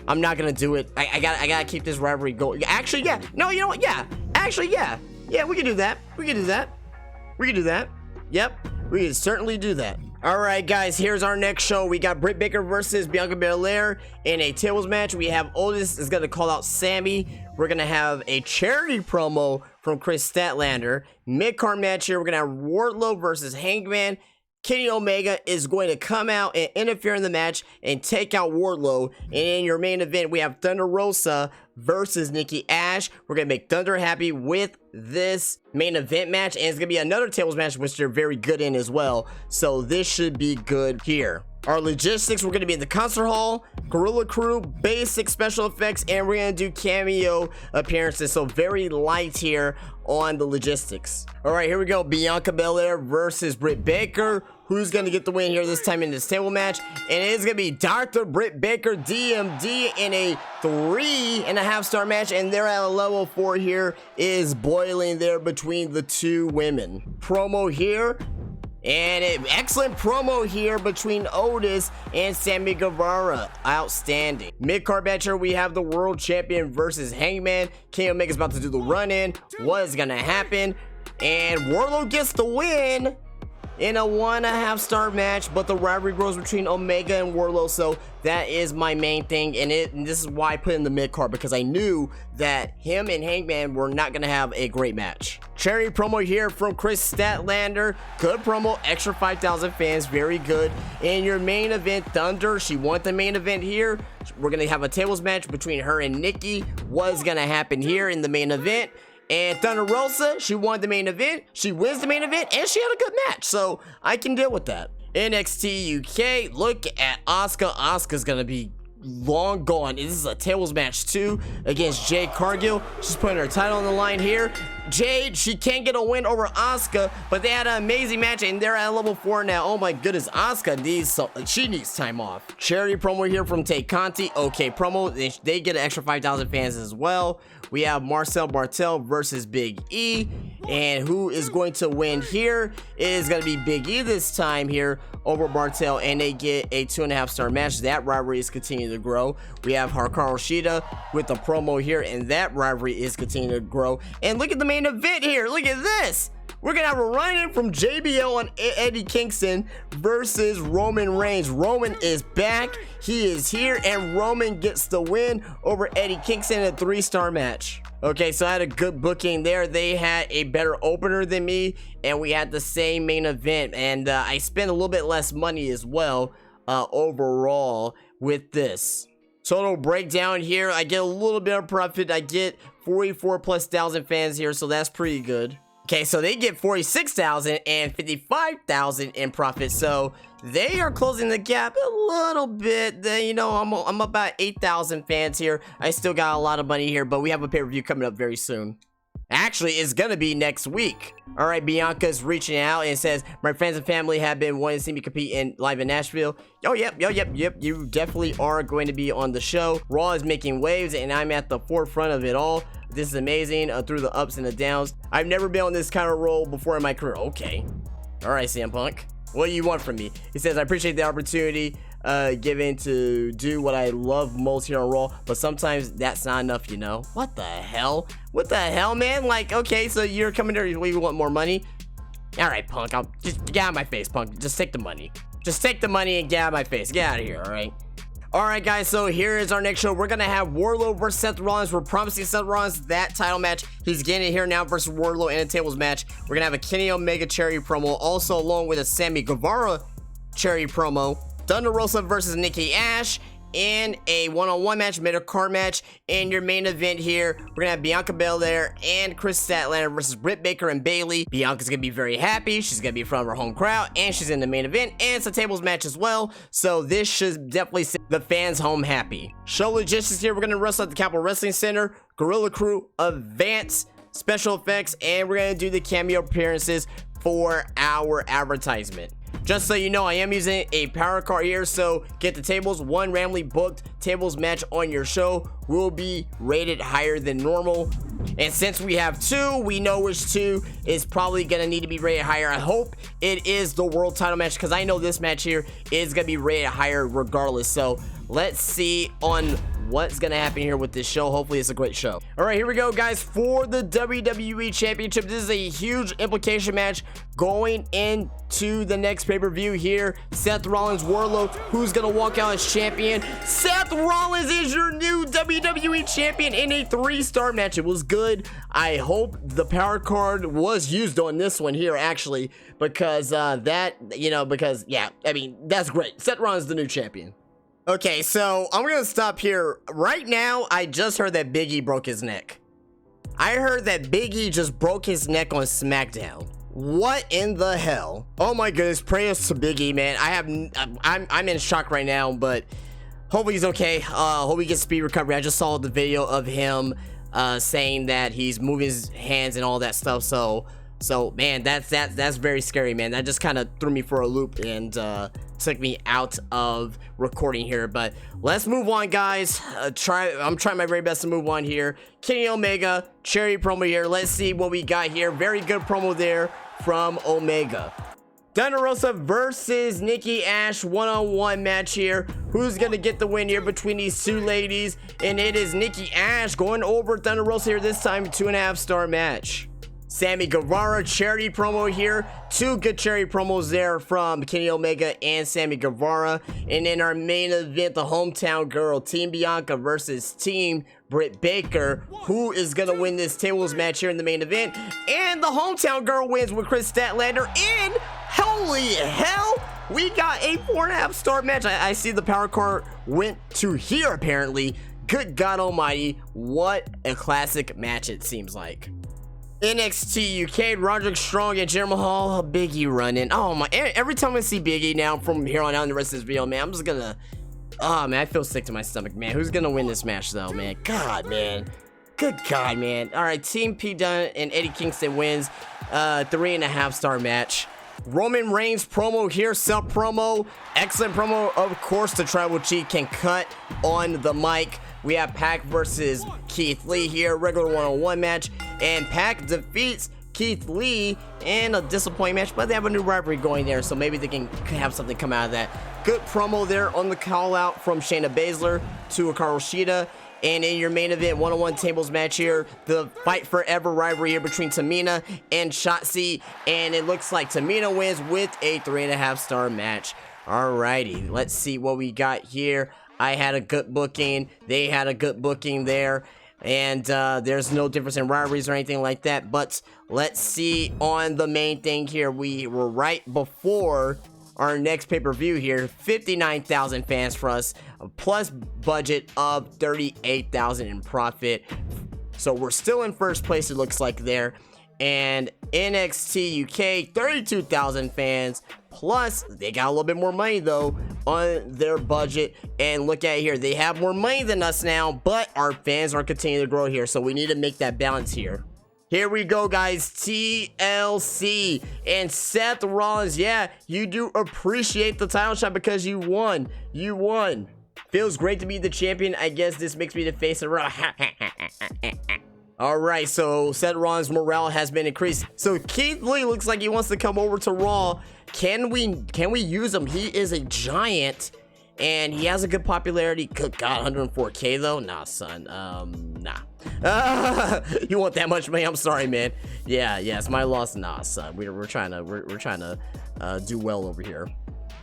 I'm not gonna do it. I gotta keep this rivalry going. Actually, yeah, no, you know what? Yeah, actually, yeah, we can do that. We can do that. Yep, we can certainly do that. Alright guys, here's our next show. We got Britt Baker versus Bianca Belair in a tables match. We have Otis is going to call out Sammy. We're going to have a charity promo from Chris Statlander. Mid-card match here, we're going to have Wardlow versus Hangman. Kenny Omega is going to come out and interfere in the match and take out Wardlow. And in your main event, we have Thunder Rosa versus Nikki Ash. We're going to make Thunder happy with this main event match. And it's going to be another tables match, which they're very good in as well. So this should be good here. Our logistics, we're going to be in the concert hall, Gorilla Crew, basic special effects, and we're going to do cameo appearances. So very light here on the logistics. All right, here we go. Bianca Belair versus Britt Baker. Who's going to get the win here this time in this table match? And it is going to be Dr. Britt Baker, DMD, in a 3.5-star match. And they're at a level 4 here. Is boiling there between the two women. Promo here. And an excellent promo here between Otis and Sammy Guevara. Outstanding. Mid-card match here, we have the world champion versus Hangman. Kenny Omega's about to do the run-in. What is gonna happen? And Wardlow gets the win in a 1.5-star match, but the rivalry grows between Omega and Wardlow, so that is my main thing, and this is why I put in the mid-card, because I knew that him and Hangman were not going to have a great match. Charity promo here from Chris Statlander. Good promo, extra 5,000 fans, very good. In your main event, Thunder, she won the main event here. We're going to have a tables match between her and Nikki. What's going to happen here in the main event? And Thunder Rosa, she won the main event, she wins the main event, and she had a good match, so I can deal with that. NXT UK, look at Asuka. Asuka's gonna be long gone. This is a tables match too against Jade Cargill. She's putting her title on the line here. Jade, she can't get a win over Asuka, but they had an amazing match and they're at level 4 now. Oh my goodness, Asuka needs time off. Charity promo here from Tay Conti. Okay, promo, they get an extra 5,000 fans as well. We have Marcel Bartel versus Big E, and who is going to win here is going to be Big E this time here over Bartel, and they get a 2.5-star match. That rivalry is continuing to grow. We have Hikaru Shida with the promo here, and that rivalry is continuing to grow. And look at the main event here. Look at this. we're gonna have a run-in from JBL and Eddie Kingston versus Roman Reigns. Roman is back, he is here, and Roman gets the win over Eddie Kingston in a 3-star match. Okay, so I had a good booking there. They had a better opener than me, and we had the same main event, and I spent a little bit less money as well overall with this. Total breakdown here, I get a little bit of profit. I get 44,000+ fans here, so that's pretty good. Okay, so they get 46,000 and 55,000 in profit, so they are closing the gap a little bit. You know, I'm about 8,000 fans here. I still got a lot of money here, but we have a pay-per-view coming up very soon. Actually, it's gonna be next week. All right, Bianca's reaching out and says, my friends and family have been wanting to see me compete live in Nashville. Oh, yep. You definitely are going to be on the show. Raw is making waves, and I'm at the forefront of it all. This is amazing through the ups and the downs. I've never been on this kind of role before in my career. Okay. All right, CM Punk. What do you want from me? He says, I appreciate the opportunity given to do what I love most here on Raw, but sometimes that's not enough, you know? What the hell? What the hell, man? Like, okay, so you're coming here, you want more money? All right, Punk, I'll just get out of my face, Punk. Just take the money. Just take the money and get out of my face. Get out of here, all right? All right, guys, so here is our next show. We're going to have Wardlow versus Seth Rollins. We're promising Seth Rollins that title match. He's getting it here now versus Wardlow in a tables match. We're going to have a Kenny Omega cherry promo, also along with a Sammy Guevara cherry promo. Thunder Rosa versus Nikki Ash in a one-on-one match, mid-card match. In your main event here, we're gonna have Bianca Belair and Chris Statlander versus Britt Baker and Bayley. Bianca's gonna be very happy. She's gonna be in front of her home crowd, and she's in the main event, and it's a tables match as well. So this should definitely send the fans home happy. Show logistics here. We're gonna wrestle at the Capital Wrestling Center, Gorilla Crew, Advance, special effects, and we're gonna do the cameo appearances for our advertisement. Just so you know, I am using a power card here, so get the tables. One randomly booked tables match on your show will be rated higher than normal. And since we have 2, we know which 2 is probably going to need to be rated higher. I hope it is the world title match, because I know this match here is going to be rated higher regardless. So let's see on what's gonna happen here with this show. Hopefully it's a great show. All right, here we go, guys, for the WWE Championship. This is a huge implication match going into the next pay-per-view here. Seth Rollins, Wardlow, who's gonna walk out as champion? Seth Rollins is your new WWE champion in a 3-star match. It was good. I hope the power card was used on this one here, actually, because yeah, I mean, that's great. Seth Rollins is the new champion. Okay, so I'm gonna stop here. Right now, I just heard that Big E broke his neck. I heard that Big E just broke his neck on SmackDown. What in the hell? Oh my goodness, prayers to Big E, man. I'm in shock right now, but hopefully he's okay. Hope he gets speed recovery. I just saw the video of him saying that he's moving his hands and all that stuff. So man, that's very scary, man. That just kind of threw me for a loop and took me out of recording here. But let's move on, guys. I'm trying my very best to move on here. Kenny Omega cherry promo here. Let's see what we got here. Very good promo there from Omega. Thunder Rosa versus Nikki Ash one-on-one match here. Who's gonna get the win here between these 2 ladies? And it is Nikki Ash going over Thunder Rosa here, this time 2.5-star match. Sammy Guevara charity promo here. 2 good charity promos there from Kenny Omega and Sammy Guevara. And in our main event, the hometown girl, Team Bianca versus Team Britt Baker. Who is gonna win this tables match here in the main event? And the hometown girl wins with Chris Statlander. And holy hell, we got a 4.5-star match. I see the power card went to here apparently. Good God almighty, what a classic match it seems like. NXT UK, Roderick Strong and Jinder Mahal, Big E running. Oh my, every time I see Big E now from here on out in the rest of this video, man, I'm just gonna, oh man, I feel sick to my stomach, man. Who's gonna win this match though, man? God, man. Good God, man. All right, Team P Dunne and Eddie Kingston wins. 3.5-star match. Roman Reigns promo here, sub promo, excellent promo. Of course, the Tribal Chief can cut on the mic. We have Pac versus Keith Lee here, regular one-on-one match, and Pac defeats Keith Lee in a disappointing match, but they have a new rivalry going there, so maybe they can have something come out of that. Good promo there on the call out from Shayna Baszler to Hikaru Shida, And in your main event, one-on-one tables match here, the fight forever rivalry here between Tamina and Shotzi. And it looks like Tamina wins with a 3.5-star match. Alrighty, let's see what we got here. I had a good booking. They had a good booking there. And there's no difference in rivalries or anything like that. But let's see on the main thing here. We were right before our next pay-per-view here. 59,000 fans for us, plus budget of 38,000 in profit. So we're still in first place, it looks like there. And NXT UK, 32,000 fans, plus they got a little bit more money though on their budget. And look at here, they have more money than us now, but our fans are continuing to grow here, so we need to make that balance here. Here we go, guys. TLC and Seth Rollins. Yeah, you do appreciate the title shot because you won. You won. Feels great to be the champion. I guess this makes me the face of Raw. Alright, so Seth Rollins' morale has been increased. So Keith Lee looks like he wants to come over to Raw. Can we use him? He is a giant. And he has a good popularity. Good God, 104K though? Nah, son. Nah. You want that much money? I'm sorry, man. Yeah, it's my loss. Nah, son. We're trying to do well over here.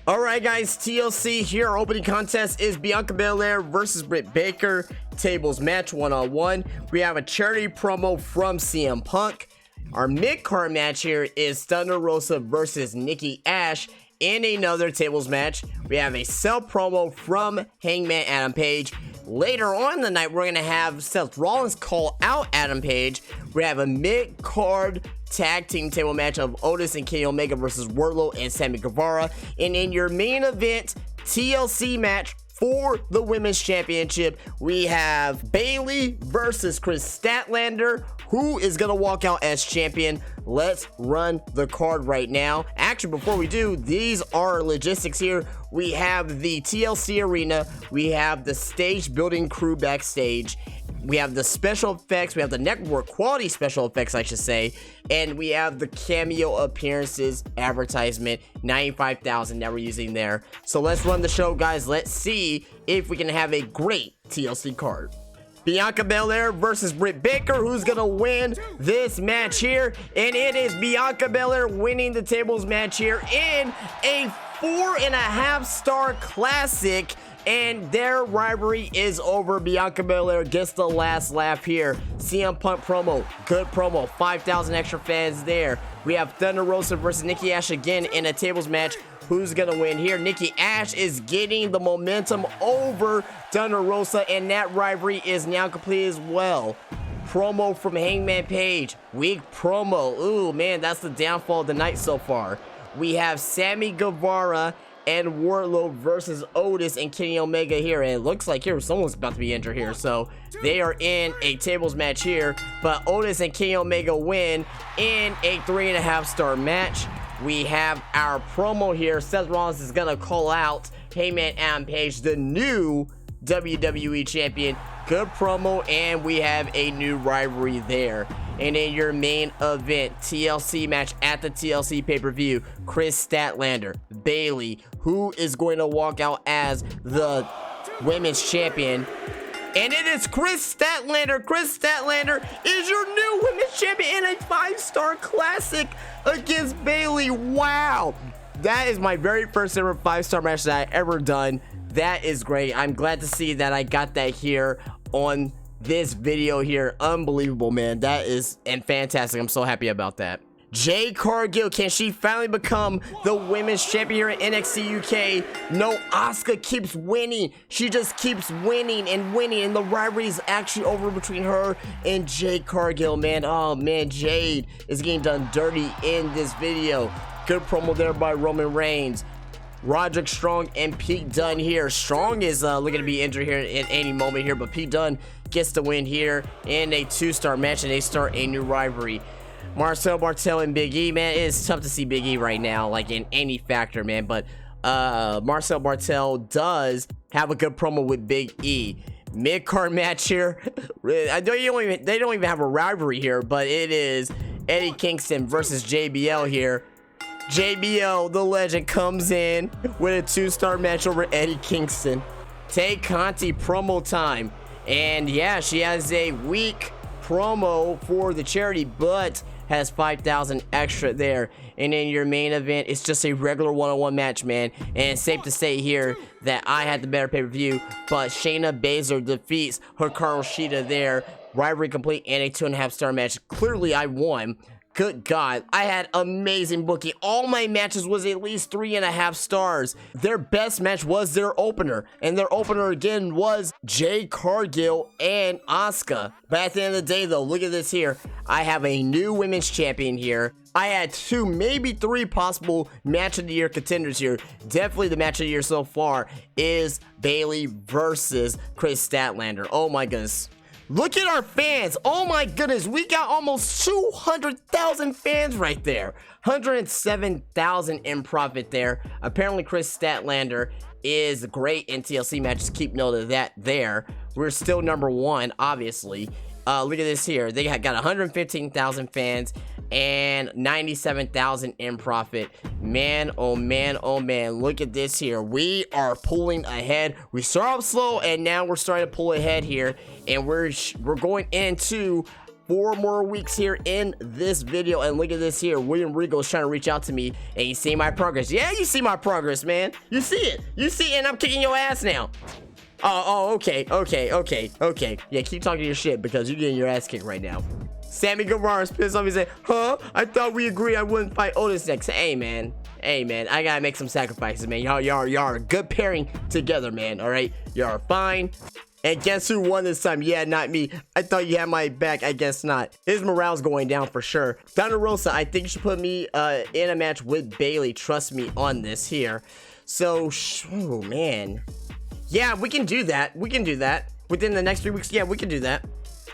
All right, guys. TLC here. Our opening contest is Bianca Belair versus Britt Baker. Tables match 1-on-1. We have a charity promo from CM Punk. Our mid-card match here is Thunder Rosa versus Nikki Ash. In another tables match, we have a sell promo from Hangman Adam Page. Later on in the night, we're going to have Seth Rollins call out Adam Page. We have a mid-card tag team table match of Otis and Kenny Omega versus Wardlow and Sammy Guevara. And in your main event, TLC match for the Women's Championship, we have Bayley versus Chris Statlander. Who is going to walk out as champion? Let's run the card right now. Actually, before we do, these are logistics here. We have the TLC arena. We have the stage building crew backstage. We have the special effects. We have the network quality special effects, I should say. And we have the cameo appearances advertisement, 95,000 that we're using there. So let's run the show, guys. Let's see if we can have a great TLC card. Bianca Belair versus Britt Baker. Who's gonna win this match here? And it is Bianca Belair winning the tables match here in a 4.5-star classic. And their rivalry is over. Bianca Belair gets the last laugh here. CM Punk promo, good promo, 5,000 extra fans there. We have Thunder Rosa versus Nikki Ash again in a tables match. Who's gonna win here? Nikki Ash is getting the momentum over Thunder Rosa, and that rivalry is now complete as well. Promo from Hangman Page, weak promo. Ooh, man, that's the downfall of the night so far. We have Sammy Guevara and Wardlow versus Otis and Kenny Omega here, and it looks like here someone's about to be injured here, so they are in a tables match here, but Otis and Kenny Omega win in a 3.5-star match. We have our promo here. Seth Rollins is gonna call out Hangman Adam Page, the new WWE champion. Good promo, and we have a new rivalry there. And in your main event, TLC match at the TLC Pay-Per-View, Chris Statlander, Bayley, who is going to walk out as the women's champion. And it is Chris Statlander. Chris Statlander is your new women's champion in a 5-star classic against Bayley. Wow. That is my very first ever 5-star match that I ever done. That is great. I'm glad to see that I got that here on this video here. Unbelievable, man. That is fantastic. I'm so happy about that. Jade Cargill, can she finally become the women's champion here at NXT UK? No, Asuka keeps winning. She just keeps winning and winning, and the rivalry is actually over between her and Jade Cargill, man. Oh, man, Jade is getting done dirty in this video. Good promo there by Roman Reigns. Roderick Strong and Pete Dunne here. Strong is looking to be injured here at any moment here, but Pete Dunne gets the win here in a 2-star match, and they start a new rivalry. Marcel Bartel and Big E, man, it is tough to see Big E right now, like in any factor, man, but Marcel Bartel does have a good promo with Big E. Mid-card match here. They don't even have a rivalry here, but it is Eddie Kingston versus JBL here. JBL, the legend, comes in with a 2-star match over Eddie Kingston. Tay Conti promo time. And yeah, she has a weak promo for the charity, but has 5,000 extra there. And in your main event, it's just a regular one-on-one match, man. And it's safe to say here that I had the better pay-per-view, but Shayna Baszler defeats Hikaru Shida there. Rivalry complete and a 2.5-star match. Clearly, I won. Good God, I had amazing booking. All my matches was at least 3.5 stars. Their best match was their opener, and their opener again was Jade, Cargill, and Asuka. But at the end of the day, though, look at this here. I have a new women's champion here. I had 2, maybe 3 possible match of the year contenders here. Definitely the match of the year so far is Bayley versus Chris Statlander. Oh my goodness. Look at our fans. Oh my goodness. We got almost 200,000 fans right there. 107,000 in profit there. Apparently Chris Statlander is great in TLC matches. Keep note of that there. We're still number 1, obviously. Look at this here. They got 115,000 fans and 97,000 in profit. Man, oh man, oh man. Look at this here. We are pulling ahead. We start off slow and now we're starting to pull ahead here. And we're going into 4 more weeks here in this video. And look at this here. William Regal is trying to reach out to me. And you see my progress. Yeah, you see my progress, man. You see it. You see it, and I'm kicking your ass now. Okay. Yeah, keep talking your shit because you're getting your ass kicked right now. Sammy Guevara's pissed off. He said, huh? I thought we agreed I wouldn't fight Otis next. Hey, man. I gotta make some sacrifices, man. Y'all are a good pairing together, man. All right? Y'all are fine. And guess who won this time? Yeah, not me. I thought you had my back. I guess not. His morale's going down for sure. Thunder Rosa, I think you should put me in a match with Bayley. Trust me on this here. So, oh, man. Yeah, we can do that. We can do that. Within the next 3 weeks, yeah, we can do that.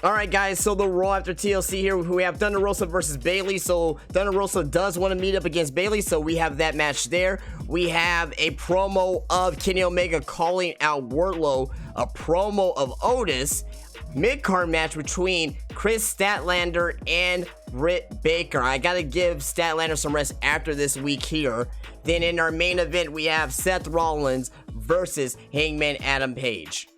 Alright guys, so the Raw after TLC here, we have Thunder Rosa versus Bayley. So Thunder Rosa does want to meet up against Bayley, so we have that match there. We have a promo of Kenny Omega calling out Wardlow, a promo of Otis, mid-card match between Chris Statlander and Britt Baker. I gotta give Statlander some rest after this week here. Then in our main event, we have Seth Rollins versus Hangman Adam Page.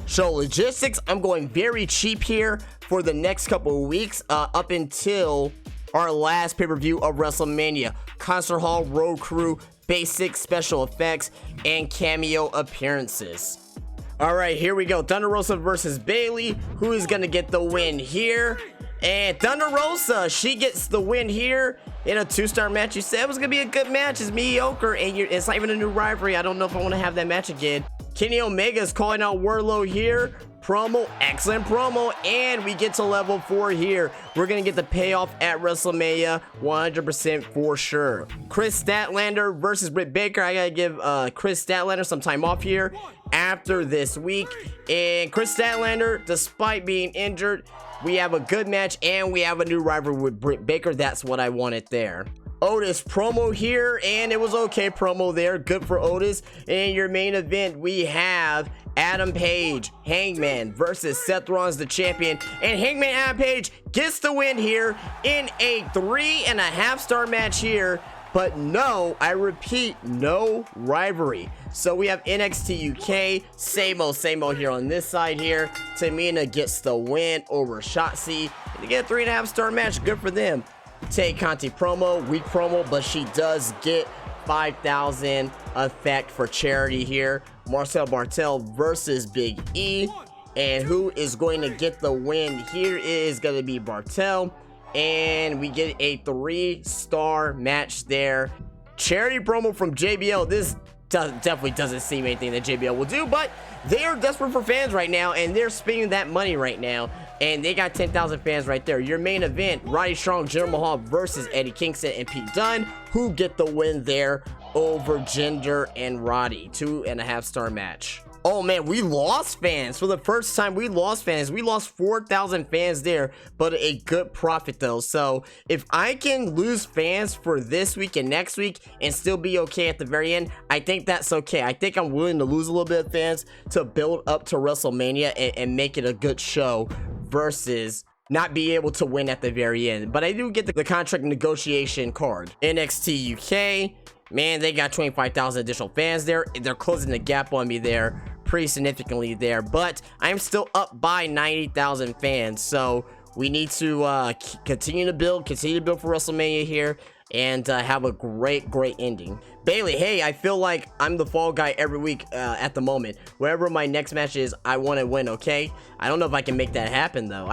So logistics, I'm going very cheap here for the next couple of weeks up until our last pay-per-view of WrestleMania. Concert Hall, Road Crew, basic special effects, and cameo appearances. Alright, here we go. Thunder Rosa versus Bayley. Who is going to get the win here? And Thunder Rosa, she gets the win here in a 2-star match. You said it was going to be a good match. It's mediocre, and it's not even a new rivalry. I don't know if I want to have that match again. Kenny Omega is calling out Wardlow here. Promo, excellent promo, and we get to level 4 here. We're gonna get the payoff at WrestleMania 100% for sure. Chris Statlander versus Britt Baker. I gotta give Chris Statlander some time off here after this week. And Chris Statlander, despite being injured, we have a good match and we have a new rivalry with Britt Baker. That's what I wanted there. Otis promo here, and it was okay promo there. Good for Otis. In your main event, we have Adam Page, Hangman versus Seth Rollins, the champion. And Hangman Adam Page gets the win here in a 3.5-star match here. But no, I repeat, no rivalry. So we have NXT UK, same old here on this side here. Tamina gets the win over Shotzi. They get a 3.5-star match. Good for them. Tay Conti promo, weak promo, but she does get 5,000 effect for charity here. Marcel Bartel versus Big E. And who is going to get the win here is going to be Bartel. And we get a 3-star match there. Charity promo from JBL. This definitely doesn't seem anything that JBL will do, but they are desperate for fans right now, and they're spending that money right now. And they got 10,000 fans right there. Your main event, Roddy Strong, Jinder Mahal versus Eddie Kingston and Pete Dunne, who get the win there over Jinder and Roddy. 2.5-star match. Oh man, we lost fans. For the first time, we lost fans. We lost 4,000 fans there, but a good profit though. So if I can lose fans for this week and next week and still be okay at the very end, I think that's okay. I think I'm willing to lose a little bit of fans to build up to WrestleMania and make it a good show versus not be able to win at the very end. But I do get the contract negotiation card. NXT UK, man, they got 25,000 additional fans there. They're closing the gap on me there. pretty significantly there, but I'm still up by 90,000 fans, so we need to continue to build for WrestleMania here, and have a great ending. Bailey, hey, I feel like I'm the fall guy every week at the moment. Wherever my next match is, I want to win, okay? I don't know if I can make that happen, though.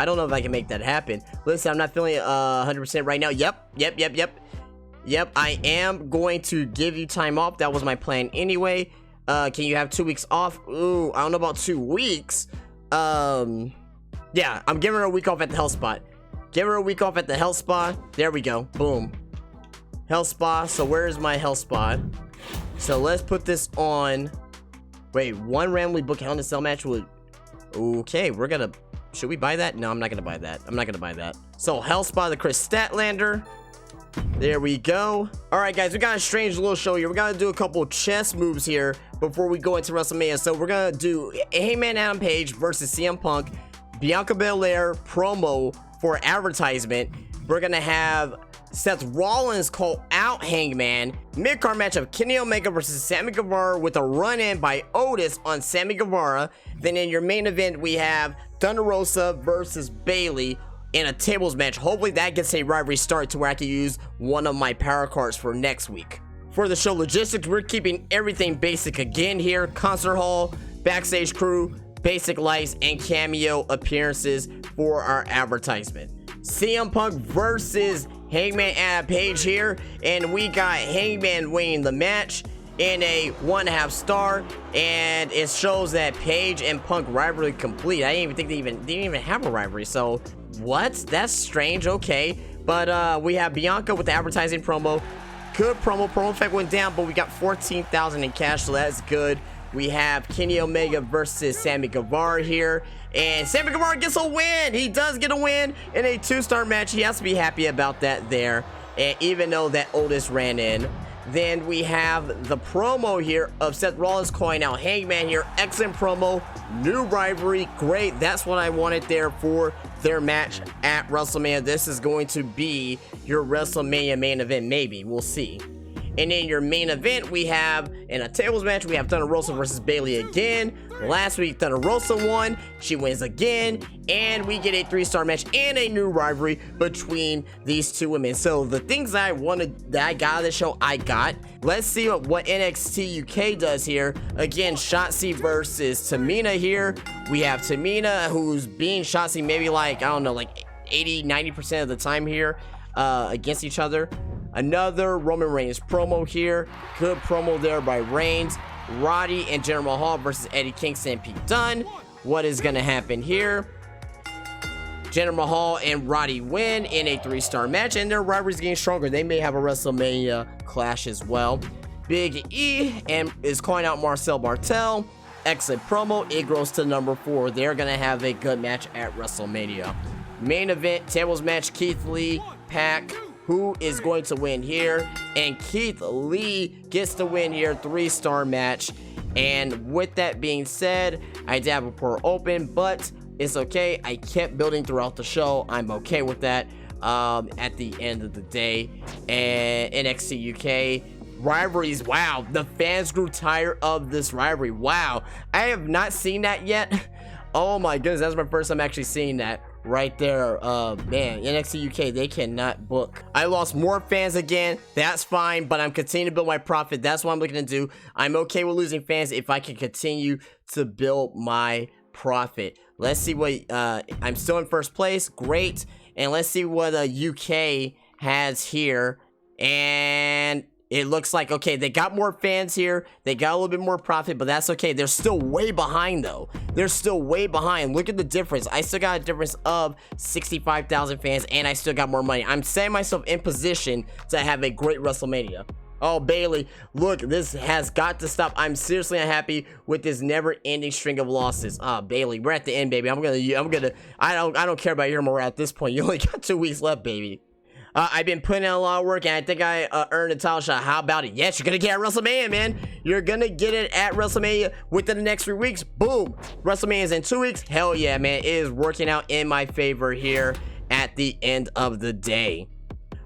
Listen, I'm not feeling 100% right now. Yep, I am going to give you time off. That was my plan anyway. Can you have 2 weeks off? Ooh, I don't know about 2 weeks. Yeah, I'm giving her a week off at the health spot. There we go. Boom. Health spa. So where is my health spot? So let's put this on. Wait, one randomly book Hell in a Cell match would. Okay, we're gonna. Should we buy that? No, I'm not gonna buy that. So health spa, the Chris Statlander. There we go. All right, guys, we got a strange little show here. We gotta do a couple chess moves here before we go into WrestleMania. So we're gonna do Hangman Adam Page versus CM Punk, Bianca Belair promo for advertisement. We're gonna have Seth Rollins call out Hangman. Mid-card match of Kenny Omega versus Sammy Guevara with a run-in by Otis on Sammy Guevara. Then in your main event, we have Thunder Rosa versus Bayley in a tables match. Hopefully that gets a rivalry start to where I can use one of my power cards for next week. For the show logistics, we're keeping everything basic again here. Concert hall, backstage crew, basic lights, and cameo appearances for our advertisement. CM Punk versus Hangman Adam Page here, and we got Hangman winning the match in a 1.5 star, and it shows that Page and Punk rivalry complete. I didn't even think they didn't even have a rivalry, so what? That's strange. Okay, but we have Bianca with the advertising promo. Good promo effect went down, but we got 14,000 in cash, so that's good. We have Kenny Omega versus Sammy Guevara here, and Sammy Guevara gets a win. He does get a win in a 2-star match. He has to be happy about that there, and even though that Otis ran in. Then we have the promo here of Seth Rollins calling out Hangman here. Excellent promo, new rivalry, great. That's what I wanted there for their match at WrestleMania. This is going to be your WrestleMania main event, maybe. We'll see. And in your main event, we have, in a tables match, we have Thunder Rosa versus Bayley again. Last week, Thunder Rosa won. She wins again. And we get a 3-star match and a new rivalry between these two women. So the things that I wanted, that I got out of the show, I got. Let's see what NXT UK does here. Again, Shotzi versus Tamina here. We have Tamina, who's being Shotzi maybe like, I don't know, like 80-90% of the time here against each other. Another Roman Reigns promo here. Good promo there by Reigns. Roddy and Jinder Mahal versus Eddie Kingston and Pete Dunne. What is going to happen here? Jinder Mahal and Roddy win in a 3-star match, and their rivalry's getting stronger. They may have a WrestleMania clash as well. Big E is calling out Marcel Bartel. Excellent promo. It grows to number 4. They're going to have a good match at WrestleMania. Main event, tables match, Keith Lee, Pac. Who is going to win here? And Keith Lee gets the win here, 3-star match. And with that being said, I did have a poor open, but it's okay. I kept building throughout the show. I'm okay with that at the end of the day. And NXT UK rivalries, wow, the fans grew tired of this rivalry. Wow, I have not seen that yet. Oh my goodness, that's my first time actually seeing that right there. Man, NXT UK, they cannot book. I lost more fans again. That's fine, but I'm continuing to build my profit. That's what I'm looking to do. I'm okay with losing fans if I can continue to build my profit. Let's see what I'm still in first place. Great. And let's see what UK has here. And it looks like, okay, they got more fans here. They got a little bit more profit, but that's okay. They're still way behind, though. They're still way behind. Look at the difference. I still got a difference of 65,000 fans, and I still got more money. I'm setting myself in position to have a great WrestleMania. Oh, Bayley, look, this has got to stop. I'm seriously unhappy with this never-ending string of losses. Bayley, we're at the end, baby. I don't care about your morale at this point. You only got 2 weeks left, baby. I've been putting in a lot of work, and I think I earned a title shot. How about it? Yes, you're going to get it at WrestleMania, man. You're going to get it at WrestleMania within the next 3 weeks. Boom. WrestleMania is in 2 weeks. Hell yeah, man. It is working out in my favor here at the end of the day.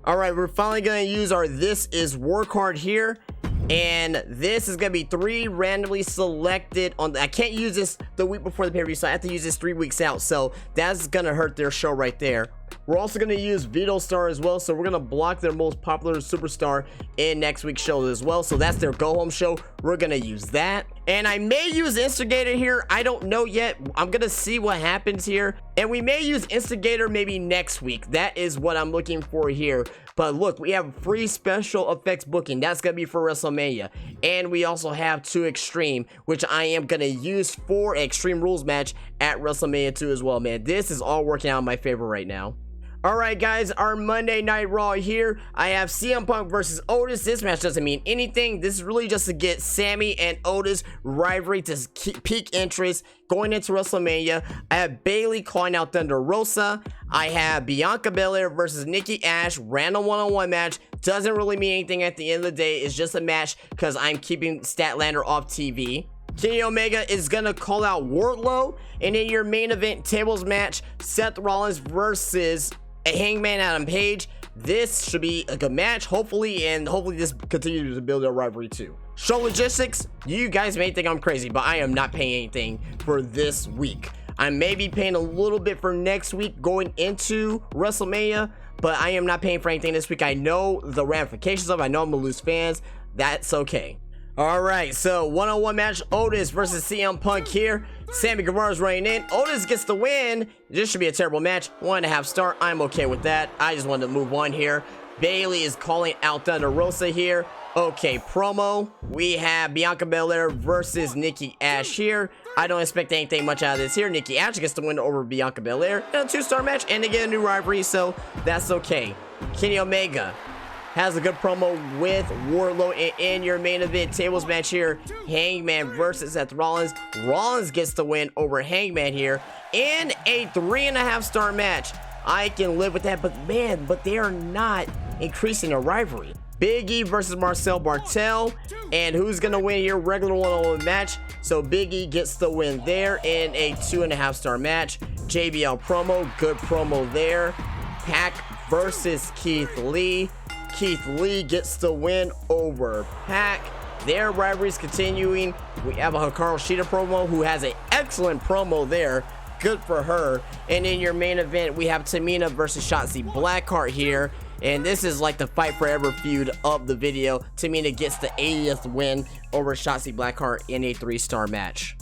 All right, we're finally going to use our This Is War card here. And this is gonna be 3 randomly selected on I can't use this the week before the pay-per-view, so I have to use this 3 weeks out, so that's gonna hurt their show right there. We're also gonna use Vito Star as well, so we're gonna block their most popular superstar in next week's show as well. So that's their go home show. We're gonna use that. And I may use Instigator here. I don't know yet. I'm gonna see what happens here. And we may use Instigator maybe next week. That is what I'm looking for here. But look, we have free special effects booking. That's gonna be for WrestleMania. And we also have 2 Extreme, which I am gonna use for Extreme Rules match at WrestleMania 2 as well, man. This is all working out in my favor right now. Alright guys, our Monday Night Raw here. I have CM Punk versus Otis. This match doesn't mean anything. This is really just to get Sammy and Otis rivalry to peak interest going into WrestleMania. I have Bayley calling out Thunder Rosa. I have Bianca Belair versus Nikki Ash. Random one-on-one match. Doesn't really mean anything at the end of the day. It's just a match because I'm keeping Statlander off TV. Kenny Omega is gonna call out Wardlow. And in your main event tables match, Seth Rollins versus Hangman Adam Page. This should be a good match, hopefully, and hopefully this continues to build a rivalry too. Show logistics, you guys may think I'm crazy, but I am not paying anything for this week. I may be paying a little bit for next week going into WrestleMania, but I am not paying for anything this week. I know the ramifications of it. I know I'm gonna lose fans. That's okay. Alright, so one-on-one match, Otis versus CM Punk here. Sammy Guevara's running in. Otis gets the win. This should be a terrible match. 1.5 star. I'm okay with that. I just wanted to move on here. Bayley is calling out Thunder Rosa here. Okay, promo. We have Bianca Belair versus Nikki Ash here. I don't expect anything much out of this here. Nikki Ash gets the win over Bianca Belair. A 2-star match, and they get a new rivalry, so that's okay. Kenny Omega has a good promo with Wardlow. In your main event tables match here, Hangman versus Seth Rollins. Rollins gets the win over Hangman here in a 3.5 star match. I can live with that, but man, they are not increasing a rivalry. Big E versus Marcel Bartel, and who's gonna win here? Regular one-on-one match. So Big E gets the win there in a 2.5 star match. JBL promo, good promo there. Pac versus Keith Lee. Keith Lee gets the win over Pac. Their rivalry is continuing. We have a Hikaru Shida promo who has an excellent promo there. Good for her. And in your main event, we have Tamina versus Shotzi Blackheart here. And this is like the fight forever feud of the video. Tamina gets the 80th win over Shotzi Blackheart in a 3-star match.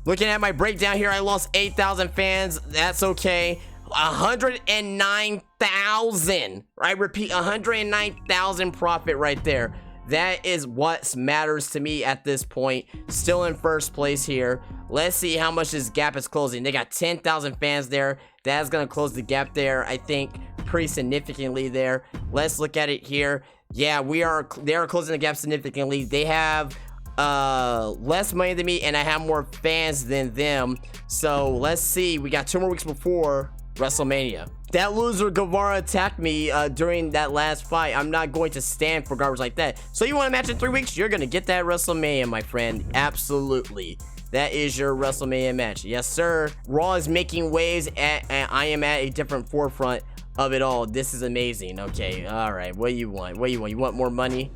Looking at my breakdown here, I lost 8,000 fans. That's okay. 109,000. I repeat, 109,000 profit right there. That is what matters to me at this point. Still in first place here. Let's see how much this gap is closing. They got 10,000 fans there. That's gonna close the gap there, I think, pretty significantly there. Let's look at it here. Yeah, they are closing the gap significantly. They have less money than me, and I have more fans than them. So let's see. We got 2 more weeks before WrestleMania. That loser Guevara attacked me during that last fight. I'm not going to stand for garbage like that. So you want a match in 3 weeks? You're gonna get that WrestleMania, my friend. Absolutely. That is your WrestleMania match. Yes, sir. Raw is making waves, and I am at a different forefront of it all. This is amazing. Okay, all right. What do you want? What do you want? You want more money?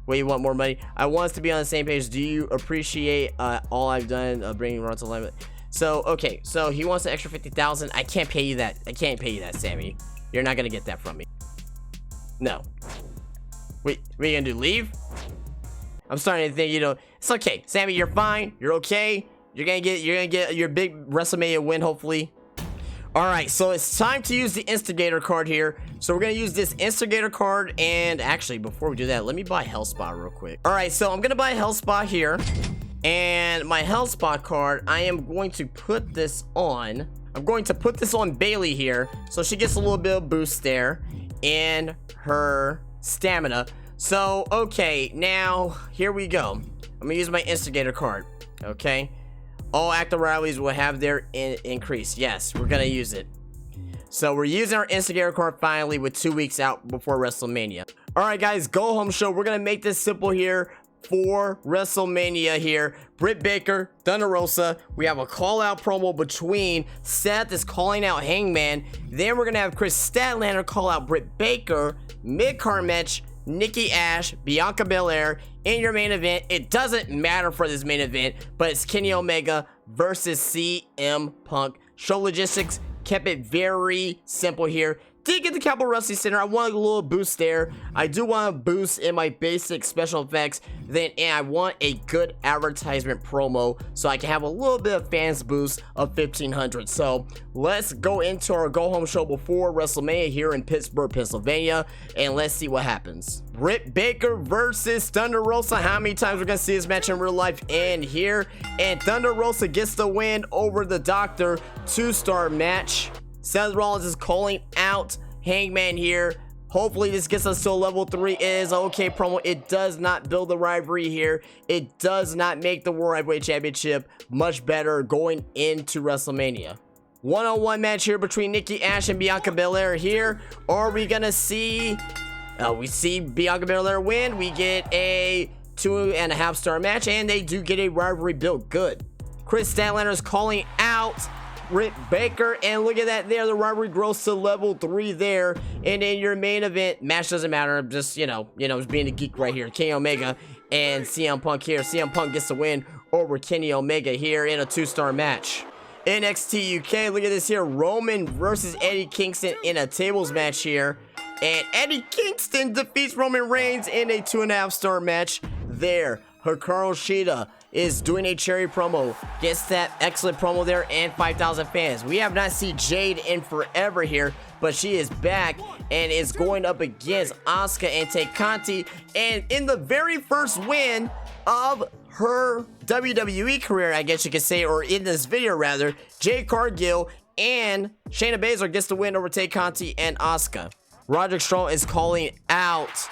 What, you want more money? I want us to be on the same page. Do you appreciate all I've done bringing Raw to life? So, okay, so he wants an extra 50,000. I can't pay you that. I can't pay you that, Sammy. You're not gonna get that from me. No. Wait, what are you gonna do? Leave? I'm starting to think, it's okay, Sammy. You're fine. You're okay. You're gonna get your big WrestleMania win, hopefully. All right, so it's time to use the Instigator card here. So we're gonna use this Instigator card, and actually, before we do that, let me buy Hell Spa real quick. All right, so I'm gonna buy Hell Spa here. And my Hell Spa card, I am going to put this on. I'm going to put this on Bayley here, so she gets a little bit of boost there in her stamina. So, okay, now, here we go. I'm gonna use my Instigator card, okay? All active rallies will have their increase. Yes, we're gonna use it. So we're using our Instigator card finally with 2 weeks out before WrestleMania. All right, guys, go home show. We're gonna make this simple here for WrestleMania here. Britt Baker, Thunder Rosa. We have a call out promo between Seth is calling out Hangman. Then we're gonna have Chris Statlander call out Britt Baker. Mid-card match, Nikki Ash, Bianca Belair. in your main event, it doesn't matter for this main event, but it's Kenny Omega versus CM Punk. Show logistics kept it very simple here. Did get the Capital Wrestling Center. I want a little boost there. I do want a boost in my basic special effects. And I want a good advertisement promo so I can have a little bit of fans boost of 1,500. So let's go into our go home show before WrestleMania here in Pittsburgh, Pennsylvania, and let's see what happens. Britt Baker versus Thunder Rosa. How many times we're gonna see this match in real life and here? And Thunder Rosa gets the win over the Doctor. 2-star match. Seth Rollins is calling out Hangman here. Hopefully this gets us to a level 3. It is an okay promo. It does not build the rivalry here. It does not make the World Heavyweight Championship much better going into WrestleMania. One-on-one match here between Nikki Ash and Bianca Belair here. Are we gonna see... we see Bianca Belair win. We get a 2.5-star match, and they do get a rivalry built good. Chris Statlander is calling out Britt Baker, and look at that there. The rivalry grows to level 3 there. And in your main event, match doesn't matter. Just, you know, just being a geek right here. Kenny Omega and CM Punk here. CM Punk gets the win over Kenny Omega here in a 2-star match. NXT UK, look at this here. Roman versus Eddie Kingston in a tables match here. And Eddie Kingston defeats Roman Reigns in a 2.5-star match there. Hikaru Shida is doing a cherry promo, gets that excellent promo there, and 5,000 fans. We have not seen Jade in forever here, but she is back and is going up against Asuka and Tay Conti. And in the very first win of her WWE career, I guess you could say, or in this video rather, Jade Cargill and Shayna Baszler gets the win over Tay Conti and Asuka. Roderick Strong is calling out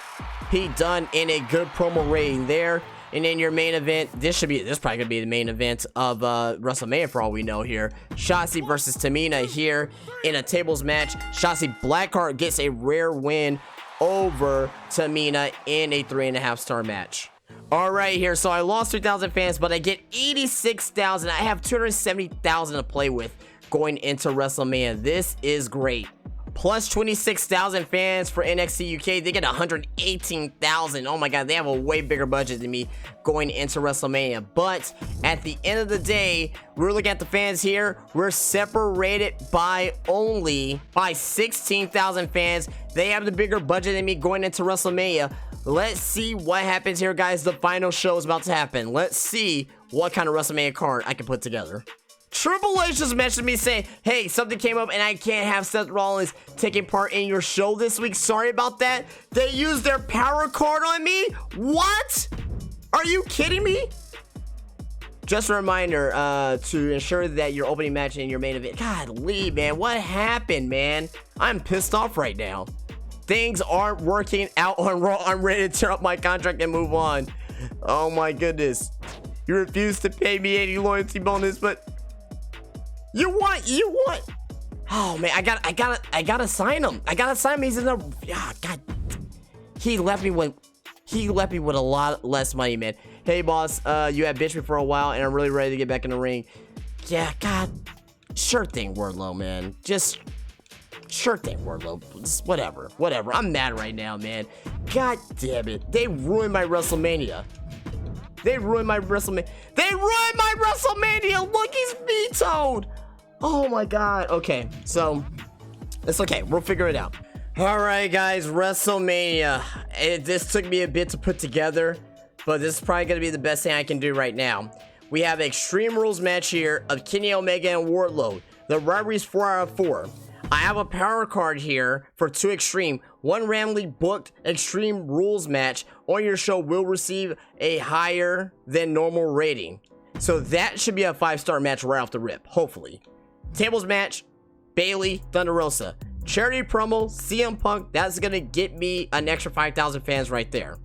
Pete Dunne in a good promo rating there. And in your main event, this probably gonna be the main event of WrestleMania for all we know here. Shotzi versus Tamina here in a tables match. Shotzi Blackheart gets a rare win over Tamina in a 3.5-star match. All right here, so I lost 3,000 fans, but I get 86,000. I have 270,000 to play with going into WrestleMania. This is great. Plus 26,000 fans for NXT UK. They get 118,000. Oh my god, they have a way bigger budget than me going into WrestleMania. But at the end of the day, we're looking at the fans here. We're separated by 16,000 fans. They have the bigger budget than me going into WrestleMania. Let's see what happens here, guys. The final show is about to happen. Let's see what kind of WrestleMania card I can put together. Triple H just messaged me saying, hey, something came up and I can't have Seth Rollins taking part in your show this week. Sorry about that. They used their power card on me? What? Are you kidding me? Just a reminder to ensure that your opening match in your main event. God, Lee, man, what happened, man? I'm pissed off right now. Things aren't working out on Raw. I'm ready to tear up my contract and move on. Oh my goodness. You refuse to pay me any loyalty bonus, but you want. Oh man, I gotta sign him. I gotta sign him. He's in the. God. He left me with a lot less money, man. Hey boss, you have bitched me for a while, and I'm really ready to get back in the ring. Yeah, God, sure thing, Wardlow, man. Just sure thing, Wardlow. Just whatever. I'm mad right now, man. God damn it, they ruined my WrestleMania. Look, he's vetoed. Oh my god. Okay, so it's okay. We'll figure it out. All right, guys. WrestleMania. This took me a bit to put together, but this is probably going to be the best thing I can do right now. We have an Extreme Rules match here of Kenny Omega and Wardlow. The rivalry's 4 out of 4. I have a power card here for 2 Extreme. One randomly booked Extreme Rules match on your show will receive a higher than normal rating. So that should be a 5-star match right off the rip, hopefully. Tables match, Bayley, Thunder Rosa. Charity promo, CM Punk. That's going to get me an extra 5,000 fans right there.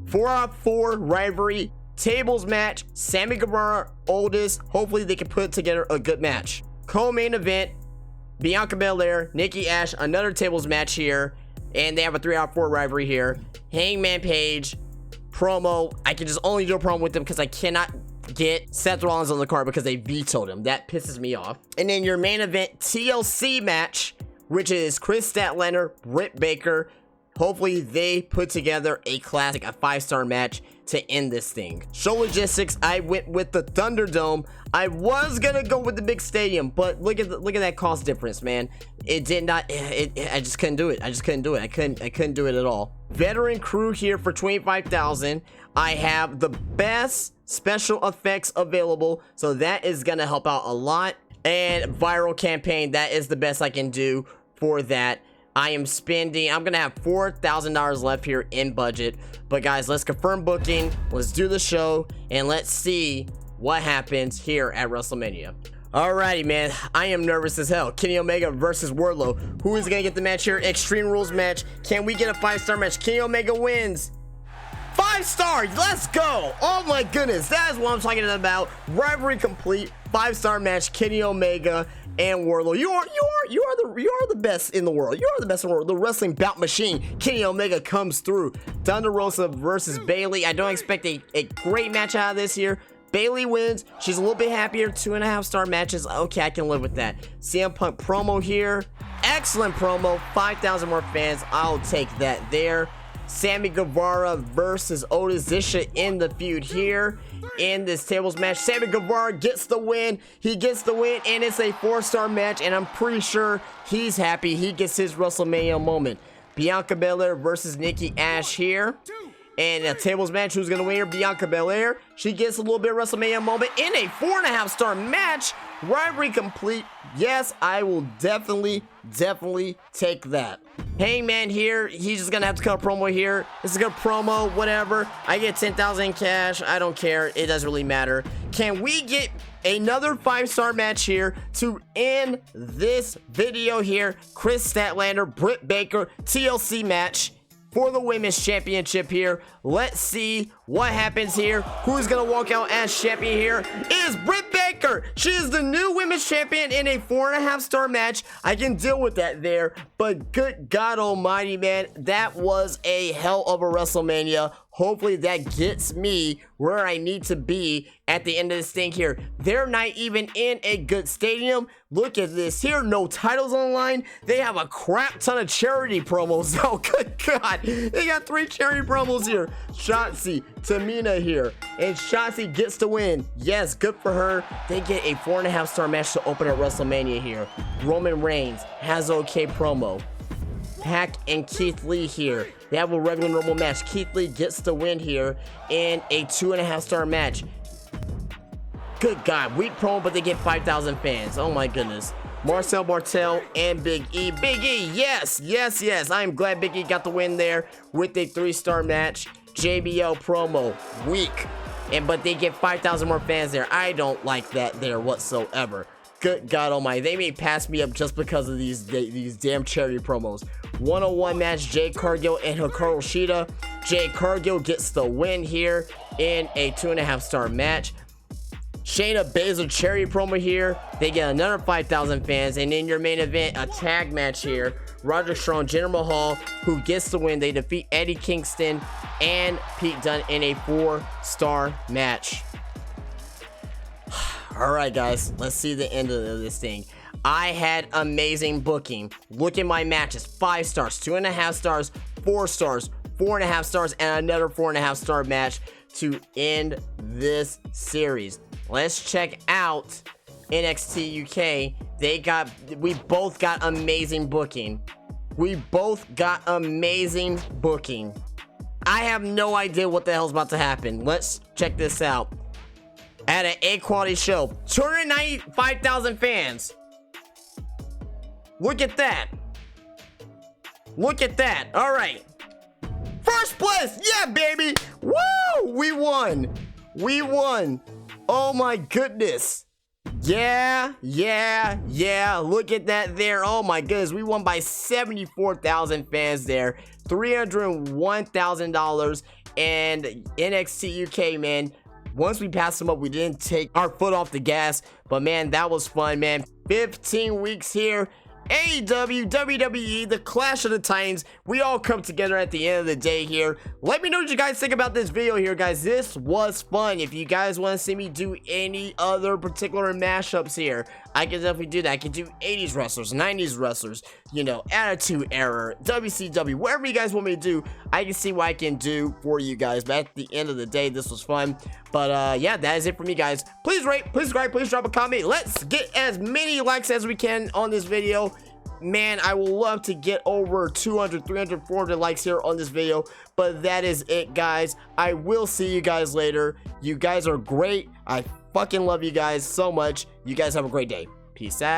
4 out of 4 rivalry. Tables match, Sammy Guevara, Oldest. Hopefully they can put together a good match. Co-main event, Bianca Belair, Nikki Ash, another tables match here. And they have a 3 out of 4 rivalry here. Hangman Page, promo. I can just only do a promo with them because I cannot get Seth Rollins on the card because they vetoed him. That pisses me off. And then your main event TLC match, which is Chris Statlander, Britt Baker. hopefully they put together a classic, a 5-star match to end this thing. Show logistics, I went with the Thunderdome. I was gonna go with the big stadium, but look at that cost difference, man. It did not. I just couldn't do it. I couldn't do it at all. Veteran crew here for 25,000. I have the best special effects available, so that is gonna help out a lot. And viral campaign, that is the best I can do for that. I'm gonna have $4,000 left here in budget. But guys, let's confirm booking, let's do the show, and let's see what happens here at WrestleMania. Alrighty, man, I am nervous as hell. Kenny Omega versus Wardlow. Who is gonna get the match here? Extreme Rules match. Can we get a 5-star match? Kenny Omega wins. 5 stars, let's go. Oh my goodness, that is what I'm talking about. Rivalry complete. 5-star match, Kenny Omega and Wardlow. You are the best in the world. You are the best in the world. The wrestling bout machine. Kenny Omega comes through. Thunder Rosa versus Bayley. I don't expect a great match out of this here. Bayley wins. She's a little bit happier. 2.5-star matches. Okay, I can live with that. CM Punk promo here. Excellent promo. 5,000 more fans. I'll take that there. Sammy Guevara versus Otis Zisha in the feud here in this tables match. Sammy Guevara gets the win. He gets the win, and it's a 4-star match, and I'm pretty sure he's happy. He gets his WrestleMania moment. Bianca Belair versus Nikki Ash here. And a tables match, who's going to win here? Bianca Belair. She gets a little bit of WrestleMania moment in a 4.5-star match. Rivalry complete. Yes, I will definitely take that. Hangman here, he's just gonna have to cut a promo here. This is a good promo, whatever. I get 10,000 in cash. I don't care. It doesn't really matter. Can we get another 5-star match here to end this video here? Chris Statlander, Britt Baker, TLC match for the Women's Championship here. Let's see what happens here. Who's gonna walk out as champion here? It is Britt Baker. She is the new Women's Champion in a 4.5-star match. I can deal with that there, but good God almighty, man, that was a hell of a WrestleMania. Hopefully that gets me where I need to be at the end of this thing here. They're not even in a good stadium. Look at this here. No titles on the line. They have a crap ton of charity promos. Oh, good God. They got 3 charity promos here. Shotzi, Tamina here. And Shotzi gets the win. Yes, good for her. They get a 4.5-star match to open at WrestleMania here. Roman Reigns has okay promo. Pac and Keith Lee here. They have a regular normal match. Keith Lee gets the win here in a 2.5-star match. Good God, weak promo, but they get 5,000 fans. Oh my goodness. Marcel Bartel and Big E. Big E, yes. I am glad Big E got the win there with a 3-star match. JBL promo, weak. But they get 5,000 more fans there. I don't like that there whatsoever. Good God almighty. They may pass me up just because of these damn charity promos. 101 match, Jade Cargill and Hikaru Shida. Jade Cargill gets the win here in a 2.5-star match. Shayna Baszler charity promo here. They get another 5,000 fans. And in your main event, a tag match here. Roderick Strong, Jinder Mahal, who gets the win. They defeat Eddie Kingston and Pete Dunne in a 4-star match. Alright guys, let's see the end of this thing. I had amazing booking. Look at my matches. 5 stars, 2.5 stars, 4 stars, 4.5 stars, and another 4.5-star match to end this series. Let's check out NXT UK. We both got amazing booking. I have no idea what the hell's about to happen. Let's check this out. At an A-quality show, 295,000 fans. Look at that. All right. First place. Yeah, baby. Woo! We won. Oh my goodness. Yeah. Look at that there. Oh my goodness. We won by 74,000 fans there. $301,000. And NXT UK, man. Once we passed them up, we didn't take our foot off the gas. But man, that was fun, man. 15 weeks here. AEW, WWE, the Clash of the Titans. We all come together at the end of the day here. Let me know what you guys think about this video here, guys. This was fun. If you guys want to see me do any other particular mashups here, I can definitely do that. I can do 80s wrestlers, 90s wrestlers, you know, Attitude Era, WCW, whatever you guys want me to do, I can see what I can do for you guys. But at the end of the day, this was fun. But yeah, that is it for me, guys. Please rate, please subscribe, please drop a comment. Let's get as many likes as we can on this video. Man, I will love to get over 200, 300, 400 likes here on this video. But that is it, guys. I will see you guys later. You guys are great. I fucking love you guys so much. You guys have a great day. Peace out.